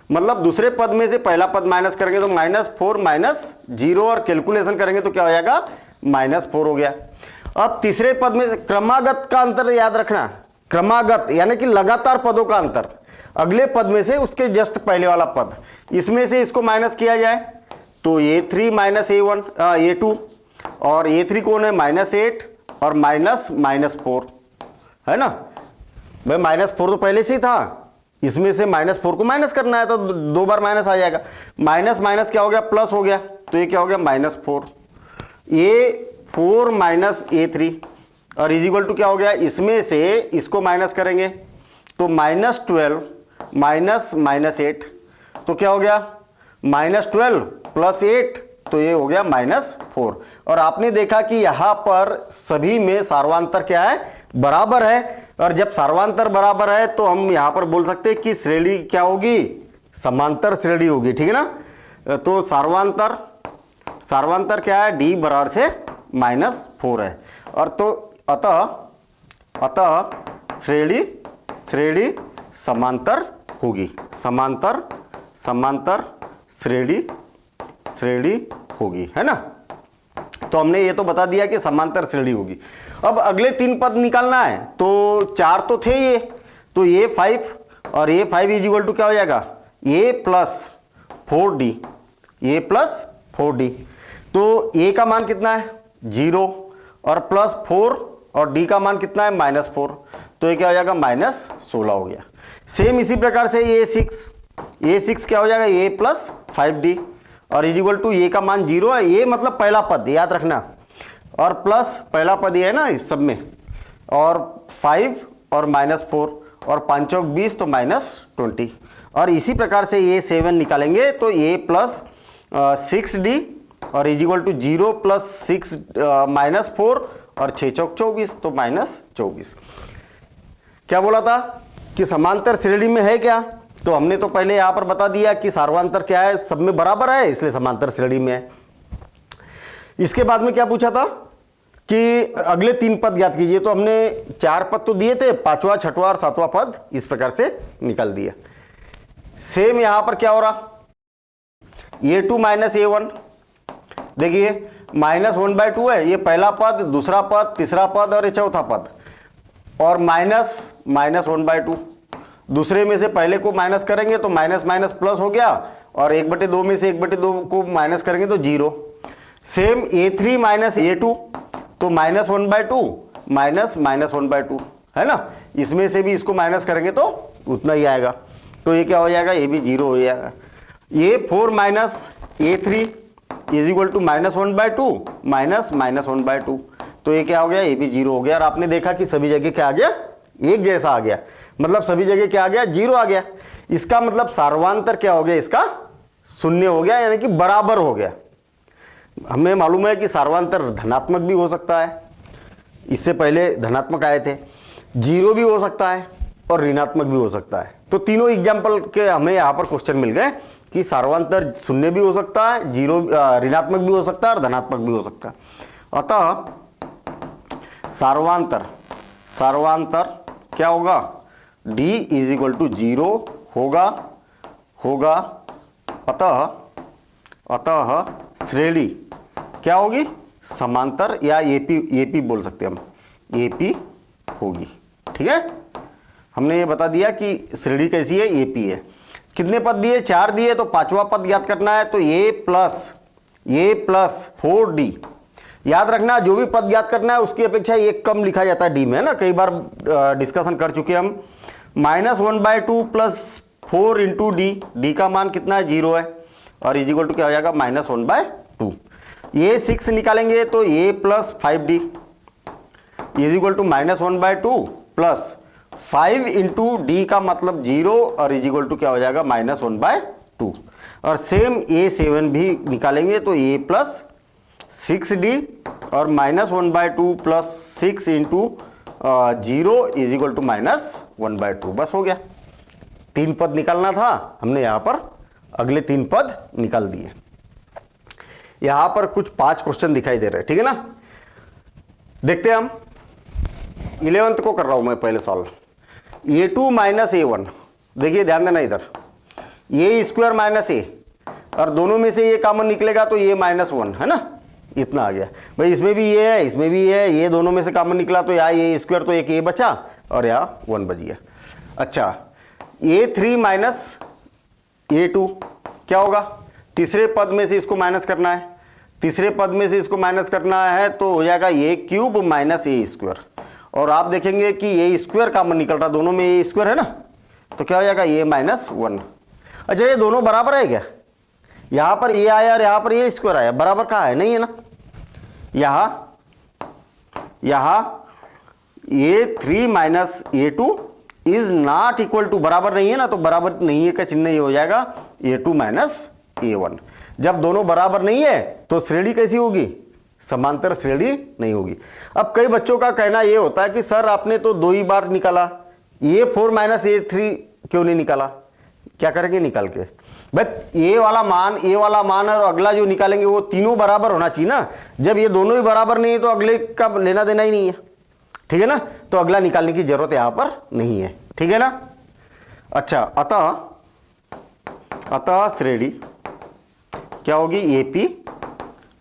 मतलब दूसरे पद में से पहला पद माइनस करेंगे तो -4 -0 और कैलकुलेशन करेंगे तो क्या हो जाएगा? -4 हो गया। अब तीसरे पद में से क्रमागत का अंतर याद रखना, क्रमागत यानी कि लगातार पदों का अंतर, अगले पद में से उसके जस्ट पहले वाला पद, इसमें से इसको माइनस किया जाए तो a3 -a1 a2, और a3 कौन है? -8 और -4 है ना भाई। -4 तो पहले से ही था, इसमें से -4 को माइनस करना है तो 2 बार माइनस आ जाएगा। माइनस माइनस क्या हो गया? प्लस हो गया, तो ये क्या हो गया? -4, a4 -a3 और इजिकल टू क्या हो गया? इसमें से इसको माइनस करेंगे तो -12 -8, तो क्या हो गया? -12 + 8, तो ये हो गया -4। और आपने देखा कि यहां पर सभी में सार्वांतर क्या है? बराबर है। और जब सार्वांतर बराबर है तो हम यहां पर बोल सकते हैं कि श्रेणी क्या होगी? समांतर श्रेणी होगी, ठीक है ना। तो सार्वांतर क्या है? d बराबर से -4 है। और तो अतः श्रेणी समांतर होगी, समांतर श्रेणी होगी, है ना। तो हमने ये तो बता दिया कि समांतर श्रेणी होगी। अब अगले 3 पद निकालना है, तो 4 तो थे ये, तो a5 और a5 इजिकल टू क्या हो जाएगा? a plus 4d, a plus 4d। तो a का मान कितना है? 0 और +4 और d का मान कितना है? -4, तो ये क्या हो जाएगा? -16 हो गया। सेम इसी प्रकार से a6 क्या हो जाएगा? a प्लस 5d और इजिकल टू a का मान 0 है, ये मतलब पहला पद याद रखना, और प्लस पहला पद ये है ना इस सब में, और 5 और -4 और 5 चौक 20 तो -20। और इसी प्रकार से ये 7 निकालेंगे तो a प्लस 6d और इजिकल टू 0 + 6 -4 और 6 चौक 24 तो -24। क्या बोला था कि समांतर श्रेणी में है क्या? तो हमने तो पहले यहां पर बता दिया कि सार्वांतर क्या है? सब में बराबर है, इसलिए समांतर श्रेणी में है। इसके बाद में क्या पूछा था कि अगले 3 पद ज्ञात कीजिए। तो हमने 4 पद तो दिए थे, 5वां, 6वां और 7वां पद इस प्रकार से निकाल दिया। सेम यहां पर क्या हो रहा? a2 -a1, देखिए -1/2 है, ये पहला पद, दूसरा पद, तीसरा पद और ये चौथा पद, और -1/2। दूसरे में से पहले को माइनस करेंगे तो माइनस प्लस हो गया, और 1/2 में से 1/2 को माइनस करेंगे तो 0। सेम a3 -a2, तो -1/2 -1/2 है ना। इसमें से भी इसको माइनस करेंगे तो उतना ही आएगा, तो ये क्या हो जाएगा? ये भी 0 हो जाएगा। a4 -a3 इजिकल टू -1/2 -1/2, तो ये क्या हो गया? ये भी 0 हो गया। और आपने देखा कि सभी जगह क्या आ गया? एक जैसा आ गया, मतलब सभी जगह क्या आ गया? 0 आ गया। इसका मतलब सार्वांतर क्या हो गया? इसका 0 हो गया, यानी कि बराबर हो गया। हमें मालूम है कि सार्वांतर धनात्मक भी हो सकता है, इससे पहले धनात्मक आए थे, 0 भी हो सकता है और ऋणात्मक भी हो सकता है। तो तीनों एग्जाम्पल के हमें यहाँ पर क्वेश्चन मिल गए कि सार्वांतर 0 भी हो सकता है, 0 ऋणात्मक भी हो सकता है और धनात्मक भी हो सकता है। अतः सार्वांतर क्या होगा? d = 0 होगा। अतः श्रेणी क्या होगी? समांतर, या एपी बोल सकते हैं हम, एपी होगी, ठीक है। हमने ये बता दिया कि श्रेणी कैसी है? एपी है। कितने पद दिए, 4 दिए, तो पांचवा पद ज्ञात करना है। तो a प्लस 4d। याद रखना जो भी पद ज्ञात करना है उसकी अपेक्षा एक कम लिखा जाता है डी में, है ना, कई बार डिस्कशन कर चुके हम। -1/2 प्लस 4 इंटू डी का मान कितना है, 0 है, और इज इक्वल टू क्या हो जाएगा, -1/2। ये 6 निकालेंगे तो a plus 5d is equal to -1/2 plus 5 into D का मतलब 0, और इज इक्वल टू क्या हो जाएगा, -1/2। और सेम a7 भी निकालेंगे तो a प्लस 6d और -1/2 plus 6 into 0 is equal to -1/2। बस हो गया। 3 पद निकालना था, हमने यहाँ पर अगले 3 पद निकाल दिए। यहाँ पर कुछ 5 क्वेश्चन दिखाई दे रहे हैं, ठीक है ना। देखते हैं हम। 11th को कर रहा हूँ मैं पहले सॉल्व। a2 माइनस a1, देखिए ध्यान देना इधर, a स्क्वायर माइनस a, और दोनों में से ये कॉमन निकलेगा तो a -1, है ना, इतना आ गया। भाई इसमें भी ये है, इसमें भी ये है, ये दोनों में से कॉमन निकला तो यहाँ a स्क्वायर, तो एक a बचा और यहाँ 1 बच गया। अच्छा, a3 माइनस a2 क्या होगा, तीसरे पद में से इसको माइनस करना है, तीसरे पद में से इसको माइनस करना है तो हो जाएगा a³ माइनस a स्क्वायर। और आप देखेंगे कि a स्क्वायर कॉमन निकल रहा, दोनों में a स्क्वायर है ना, तो क्या हो जाएगा a -1। अच्छा, ये दोनों बराबर है क्या, यहाँ पर a आया और यहाँ पर a स्क्वायर आया, बराबर कहाँ है, नहीं है ना। यहाँ a3 minus a2 is not equal to, बराबर नहीं है ना, तो बराबर नहीं है का चिन्ह ये हो जाएगा a2 माइनस a1। जब दोनों बराबर नहीं है तो श्रेणी कैसी होगी, समांतर श्रेणी नहीं होगी। अब कई बच्चों का कहना ये होता है कि सर आपने तो 2 ही बार निकाला, a4 माइनस a3 क्यों नहीं निकाला, क्या करेंगे निकाल के, बट ए वाला मान और अगला जो निकालेंगे वो तीनों बराबर होना चाहिए ना। जब ये दोनों ही बराबर नहीं है तो अगले का लेना देना ही नहीं है, ठीक है ना, तो अगला निकालने की जरूरत यहां पर नहीं है, ठीक है ना। अच्छा, अतः श्रेणी क्या होगी, एपी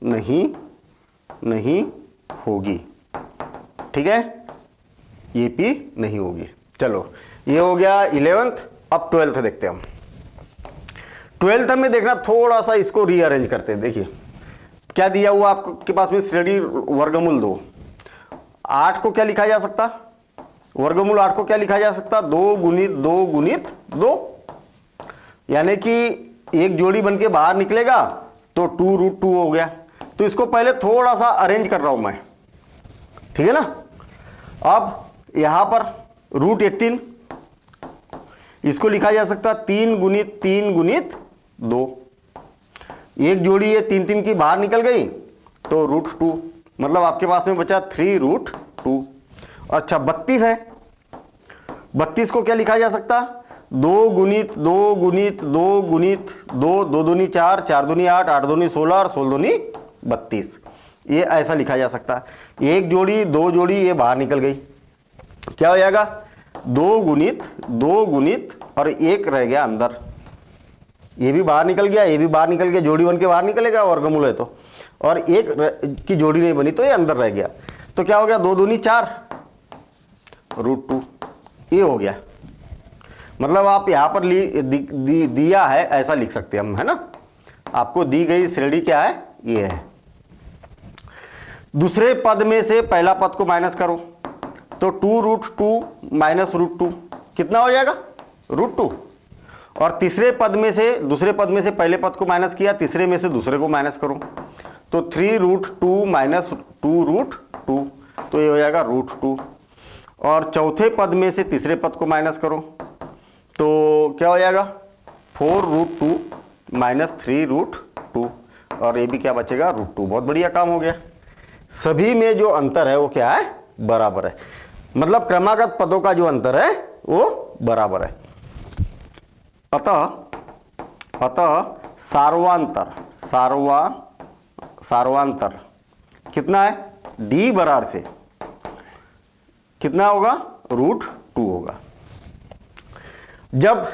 नहीं होगी, ठीक है, एपी नहीं होगी। चलो ये हो गया 11th। अब 12th देखते हैं हम। 12th में देखना, थोड़ा सा इसको रीअरेंज करते हैं। देखिए क्या दिया हुआ आपके पास में, श्रेणी वर्गमूल 2। 8 को क्या लिखा जा सकता, वर्गमूल 8 को क्या लिखा जा सकता, 2 गुणित 2 गुणित 2, यानी कि एक जोड़ी बन के बाहर निकलेगा तो 2√2 हो गया। तो इसको पहले थोड़ा सा अरेंज कर रहा हूं मैं, ठीक है ना। अब यहां पर √18 इसको लिखा जा सकता 3 गुणित 3 गुणित 2, एक जोड़ी ये 3 की बाहर निकल गई तो √2, मतलब आपके पास में बचा 3√2। अच्छा, 32 है, 32 को क्या लिखा जा सकता, 2 गुणित 2 गुणित 2 गुणित 2, 2 दूनी 4, 4 दूनी 8, 8 दूनी 16 और 16 दूनी 32, ये ऐसा लिखा जा सकता है। एक जोड़ी 2 जोड़ी ये बाहर निकल गई, क्या हो जाएगा, 2 गुणित और एक रह गया अंदर, ये भी बाहर निकल गया, ये भी बाहर निकल गया, जोड़ी बन के बाहर निकलेगा वर्गमूल है तो, और एक की जोड़ी नहीं बनी तो ये अंदर रह गया, तो क्या हो गया, 2 दूनी 4 √2, ये हो गया। मतलब आप यहाँ पर दिया है ऐसा लिख सकते हैं हम, है ना, आपको दी गई श्रेणी क्या है, ये है। दूसरे पद में से पहला पद को माइनस करो तो 2√2 माइनस √2 कितना हो जाएगा, √2। और तीसरे पद में से, दूसरे पद में से पहले पद को माइनस किया, तीसरे में से दूसरे को माइनस करो तो 3√2 माइनस 2√2, तो ये हो जाएगा √2। और चौथे पद में से तीसरे पद को माइनस करो तो क्या हो जाएगा, 4√2 माइनस 3√2, और ये भी क्या बचेगा, √2। बहुत बढ़िया काम हो गया। सभी में जो अंतर है वो क्या है, बराबर है, मतलब क्रमागत पदों का जो अंतर है वो बराबर है। अतः सार्वांतर कितना है, d बराबर से कितना होगा, √2 होगा। जब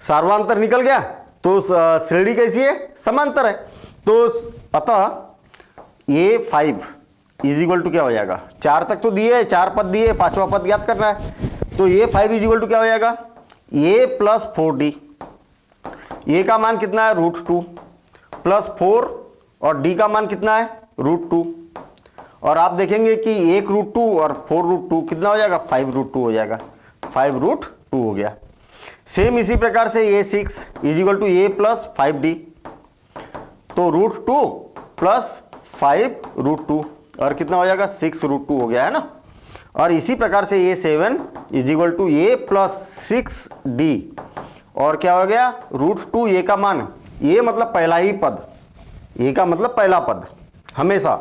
सार्वांतर निकल गया तो श्रेणी कैसी है, समांतर है। तो अतः a5 इज इक्वल टू क्या हो जाएगा, 4 तक तो दिए, 4 पद दिए, 5वां पद ज्ञात करना है, तो a5 इज इक्वल टू क्या हो जाएगा, a प्लस 4d ए का मान कितना है √2 प्लस 4 और डी का मान कितना है √2। और आप देखेंगे कि 1 √2 और 4 √2 कितना हो जाएगा 5 √2 हो जाएगा, 5 √2 हो गया। सेम इसी प्रकार से A6 is equal to A plus 5D, तो √2 प्लस 5 √2 और कितना हो जाएगा 6 √2 हो गया है ना। और इसी प्रकार से A7 is equal to A plus 6D और क्या हो गया √2 A का मान, ये मतलब पहला ही पद, A का मतलब पहला पद हमेशा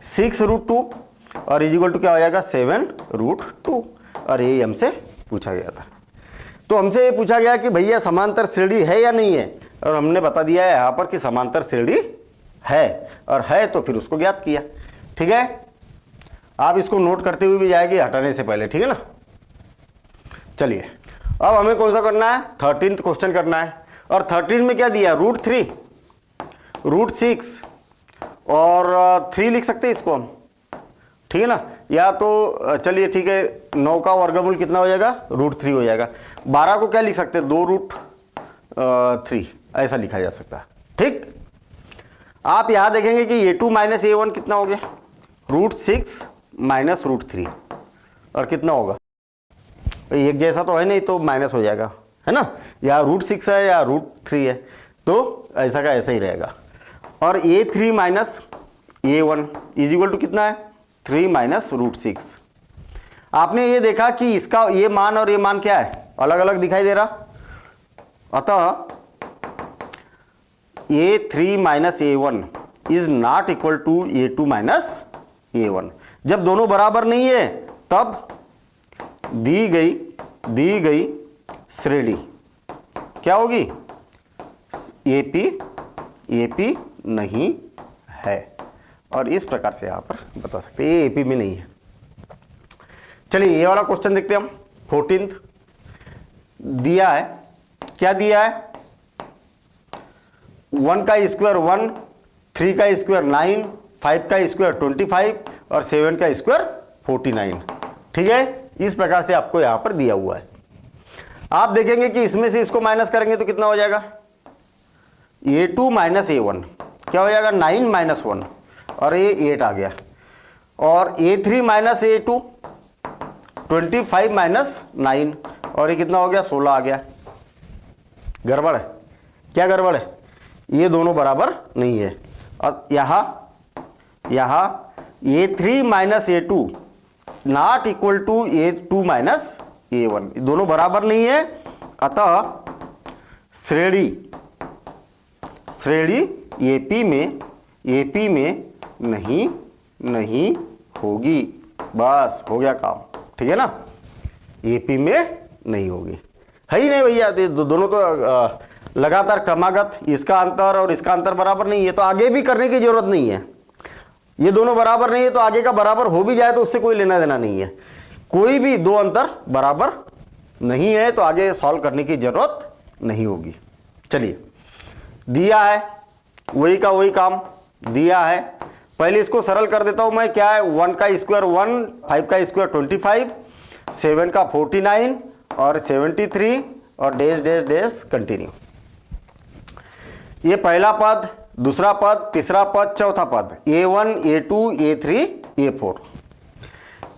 6 √2 और इजिकल टू क्या हो जाएगा 7 √2। और ये हमसे पूछा गया था। तो हमसे ये पूछा गया कि भैया समांतर श्रेणी है या नहीं है, और हमने बता दिया है यहाँ पर कि समांतर श्रेणी है, और है तो फिर उसको ज्ञात किया। ठीक है, आप इसको नोट करते हुए भी जाएंगे हटाने से पहले, ठीक है ना। चलिए अब हमें कौन सा करना है 13th क्वेश्चन करना है। और 13 में क्या दिया √3 √6 और 3 लिख सकते हैं इसको हम, ठीक है ना। या तो चलिए ठीक है 9 का वर्गमूल कितना हो जाएगा √3 हो जाएगा। 12 को क्या लिख सकते हैं 2√3 ऐसा लिखा जा सकता है। ठीक, आप यहां देखेंगे कि A2 माइनस A1 कितना हो गया √6 माइनस √3 और कितना होगा, एक जैसा तो है नहीं तो माइनस हो जाएगा है ना, या √6 है या √3 है तो ऐसा का ऐसा ही रहेगा। और A3 minus A1 is equal to कितना है 3 माइनस √6। आपने ये देखा कि इसका ये मान और ये मान क्या है अलग अलग दिखाई दे रहा, अतः A3 minus A1 is not equal to A2 minus A1। जब दोनों बराबर नहीं है तब दी गई श्रेणी क्या होगी AP नहीं है। और इस प्रकार से यहां पर बता सकते हैं ये AP में नहीं है। चलिए ये वाला क्वेश्चन देखते हैं हम 14th। दिया है, क्या दिया है 1 का स्क्वायर 1, 3 का स्क्वायर 9, 5 का स्क्वायर 25 और 7 का स्क्वायर 49। ठीक है, इस प्रकार से आपको यहां पर दिया हुआ है। आप देखेंगे कि इसमें से इसको माइनस करेंगे तो कितना हो जाएगा A2 माइनस A1 क्या हो जाएगा 9 माइनस 1 और ये 8 आ गया। और A3 माइनस A2 25 माइनस 9 और ये कितना हो गया 16 आ गया। गड़बड़ है, क्या गड़बड़ है, ये दोनों बराबर नहीं है। और यहाँ A3 minus A2 not equal to A2 minus A1, दोनों बराबर नहीं है, अतः श्रेणी AP में नहीं होगी। बस हो गया काम, ठीक है ना, AP में नहीं होगी, है ही नहीं भैया। दोनों तो लगातार क्रमागत, इसका अंतर और इसका अंतर बराबर नहीं है तो आगे भी करने की जरूरत नहीं है। ये दोनों बराबर नहीं है तो आगे का बराबर हो भी जाए तो उससे कोई लेना देना नहीं है। कोई भी दो अंतर बराबर नहीं है तो आगे सॉल्व करने की जरूरत नहीं होगी। चलिए दिया है वही का वही काम दिया है, पहले इसको सरल कर देता हूं मैं। क्या है 1 का स्क्वायर 1, 5 का स्क्वायर 25, 7 का 49 और 73 और डैश डैश डैश कंटिन्यू। ये पहला पद, दूसरा पद, तीसरा पद, चौथा पद A1 A2 A3 A4।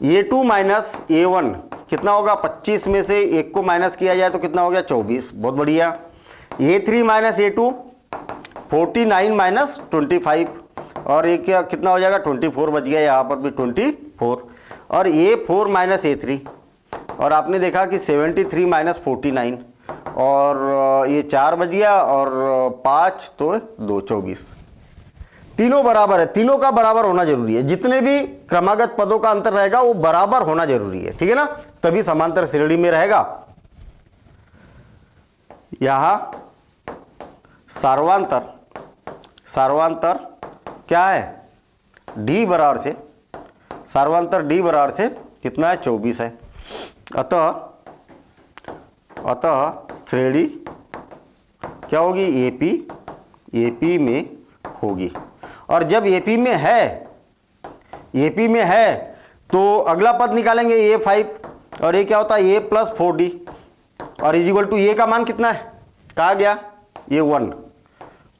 A2 minus A1 कितना होगा 25 में से 1 को माइनस किया जाए तो कितना हो गया 24, बहुत बढ़िया। A3 माइनस A2 49 माइनस 25 और एक क्या कितना हो जाएगा 24 बच गया, यहाँ पर भी 24। और A4 माइनस A3 और आपने देखा कि 73 माइनस 49 और ये 4 बच गया और 5 तो 2 24। तीनों बराबर है, तीनों का बराबर होना जरूरी है। जितने भी क्रमागत पदों का अंतर रहेगा वो बराबर होना जरूरी है, ठीक है ना, तभी समांतर श्रेणी में रहेगा। यहां सार्वांतर क्या है D बराबर से, सार्वांतर D बराबर से कितना है 24 है। अतः श्रेणी क्या होगी AP में होगी। और जब AP में है तो अगला पद निकालेंगे A5 और ये क्या होता है A प्लस 4D और इजिकल टू A का मान कितना है कहाँ गया, ये 1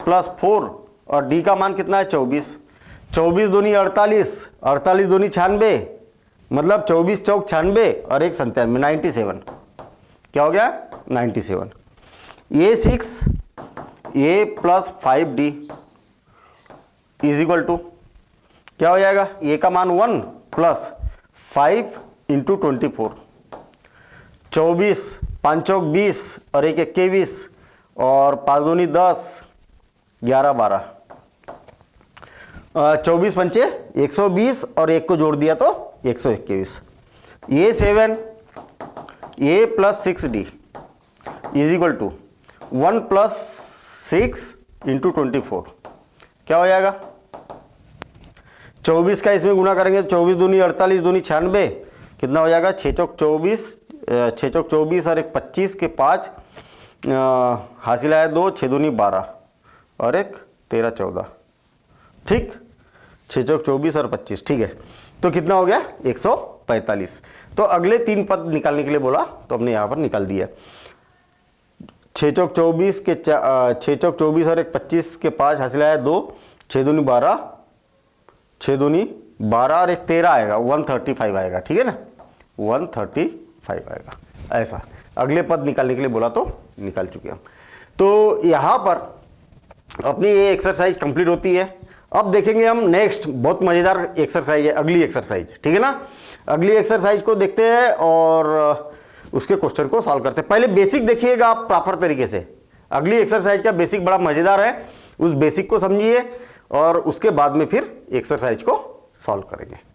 प्लस 4 और डी का मान कितना है 24, 24 दूनी 48, 48 दूनी 96, मतलब 24 चौक 96 और 1 97, 97। क्या हो गया 97। A6 A plus 5D is equal to क्या हो जाएगा, ए का मान 1 प्लस 5 इंटू 24, 24, 5 चौक 20 और 1 21 और 5 दूनी 10, 11 12, 24 पंचे 120 और 1 को जोड़ दिया तो 121। A7 A plus 6D is equal to 1 plus 6 into 24, क्या हो जाएगा 24 का इसमें गुना करेंगे, 24 दूनी 48 दूनी 96, कितना हो जाएगा 6 चौक 24, 6 चौक 24 और 1 25 के 5, हासिल आया 2, 6 दूनी 12 और 1 13 14, ठीक, 6 चौक 24 और 25, ठीक है। तो कितना हो गया 145। तो अगले 3 पद निकालने के लिए बोला तो हमने यहाँ पर निकाल दिया। 6 चौक 24 के 6 चौक 24 और 1 25 के 5, हासिल आया 2, 6 दूनी 12, 6 दूनी 12 और 1 13 आएगा, 135 आएगा, ठीक है ना, 135 आएगा। ऐसा अगले पद निकालने के लिए बोला तो निकाल चुके हम। तो यहाँ पर अपनी ये एक्सरसाइज कंप्लीट होती है। अब देखेंगे हम नेक्स्ट, बहुत मज़ेदार एक्सरसाइज है अगली एक्सरसाइज, ठीक है ना। अगली एक्सरसाइज को देखते हैं और उसके क्वेश्चन को सॉल्व करते हैं। पहले बेसिक देखिएगा आप प्रॉपर तरीके से। अगली एक्सरसाइज का बेसिक बड़ा मज़ेदार है, उस बेसिक को समझिए और उसके बाद में फिर एक्सरसाइज को सॉल्व करेंगे।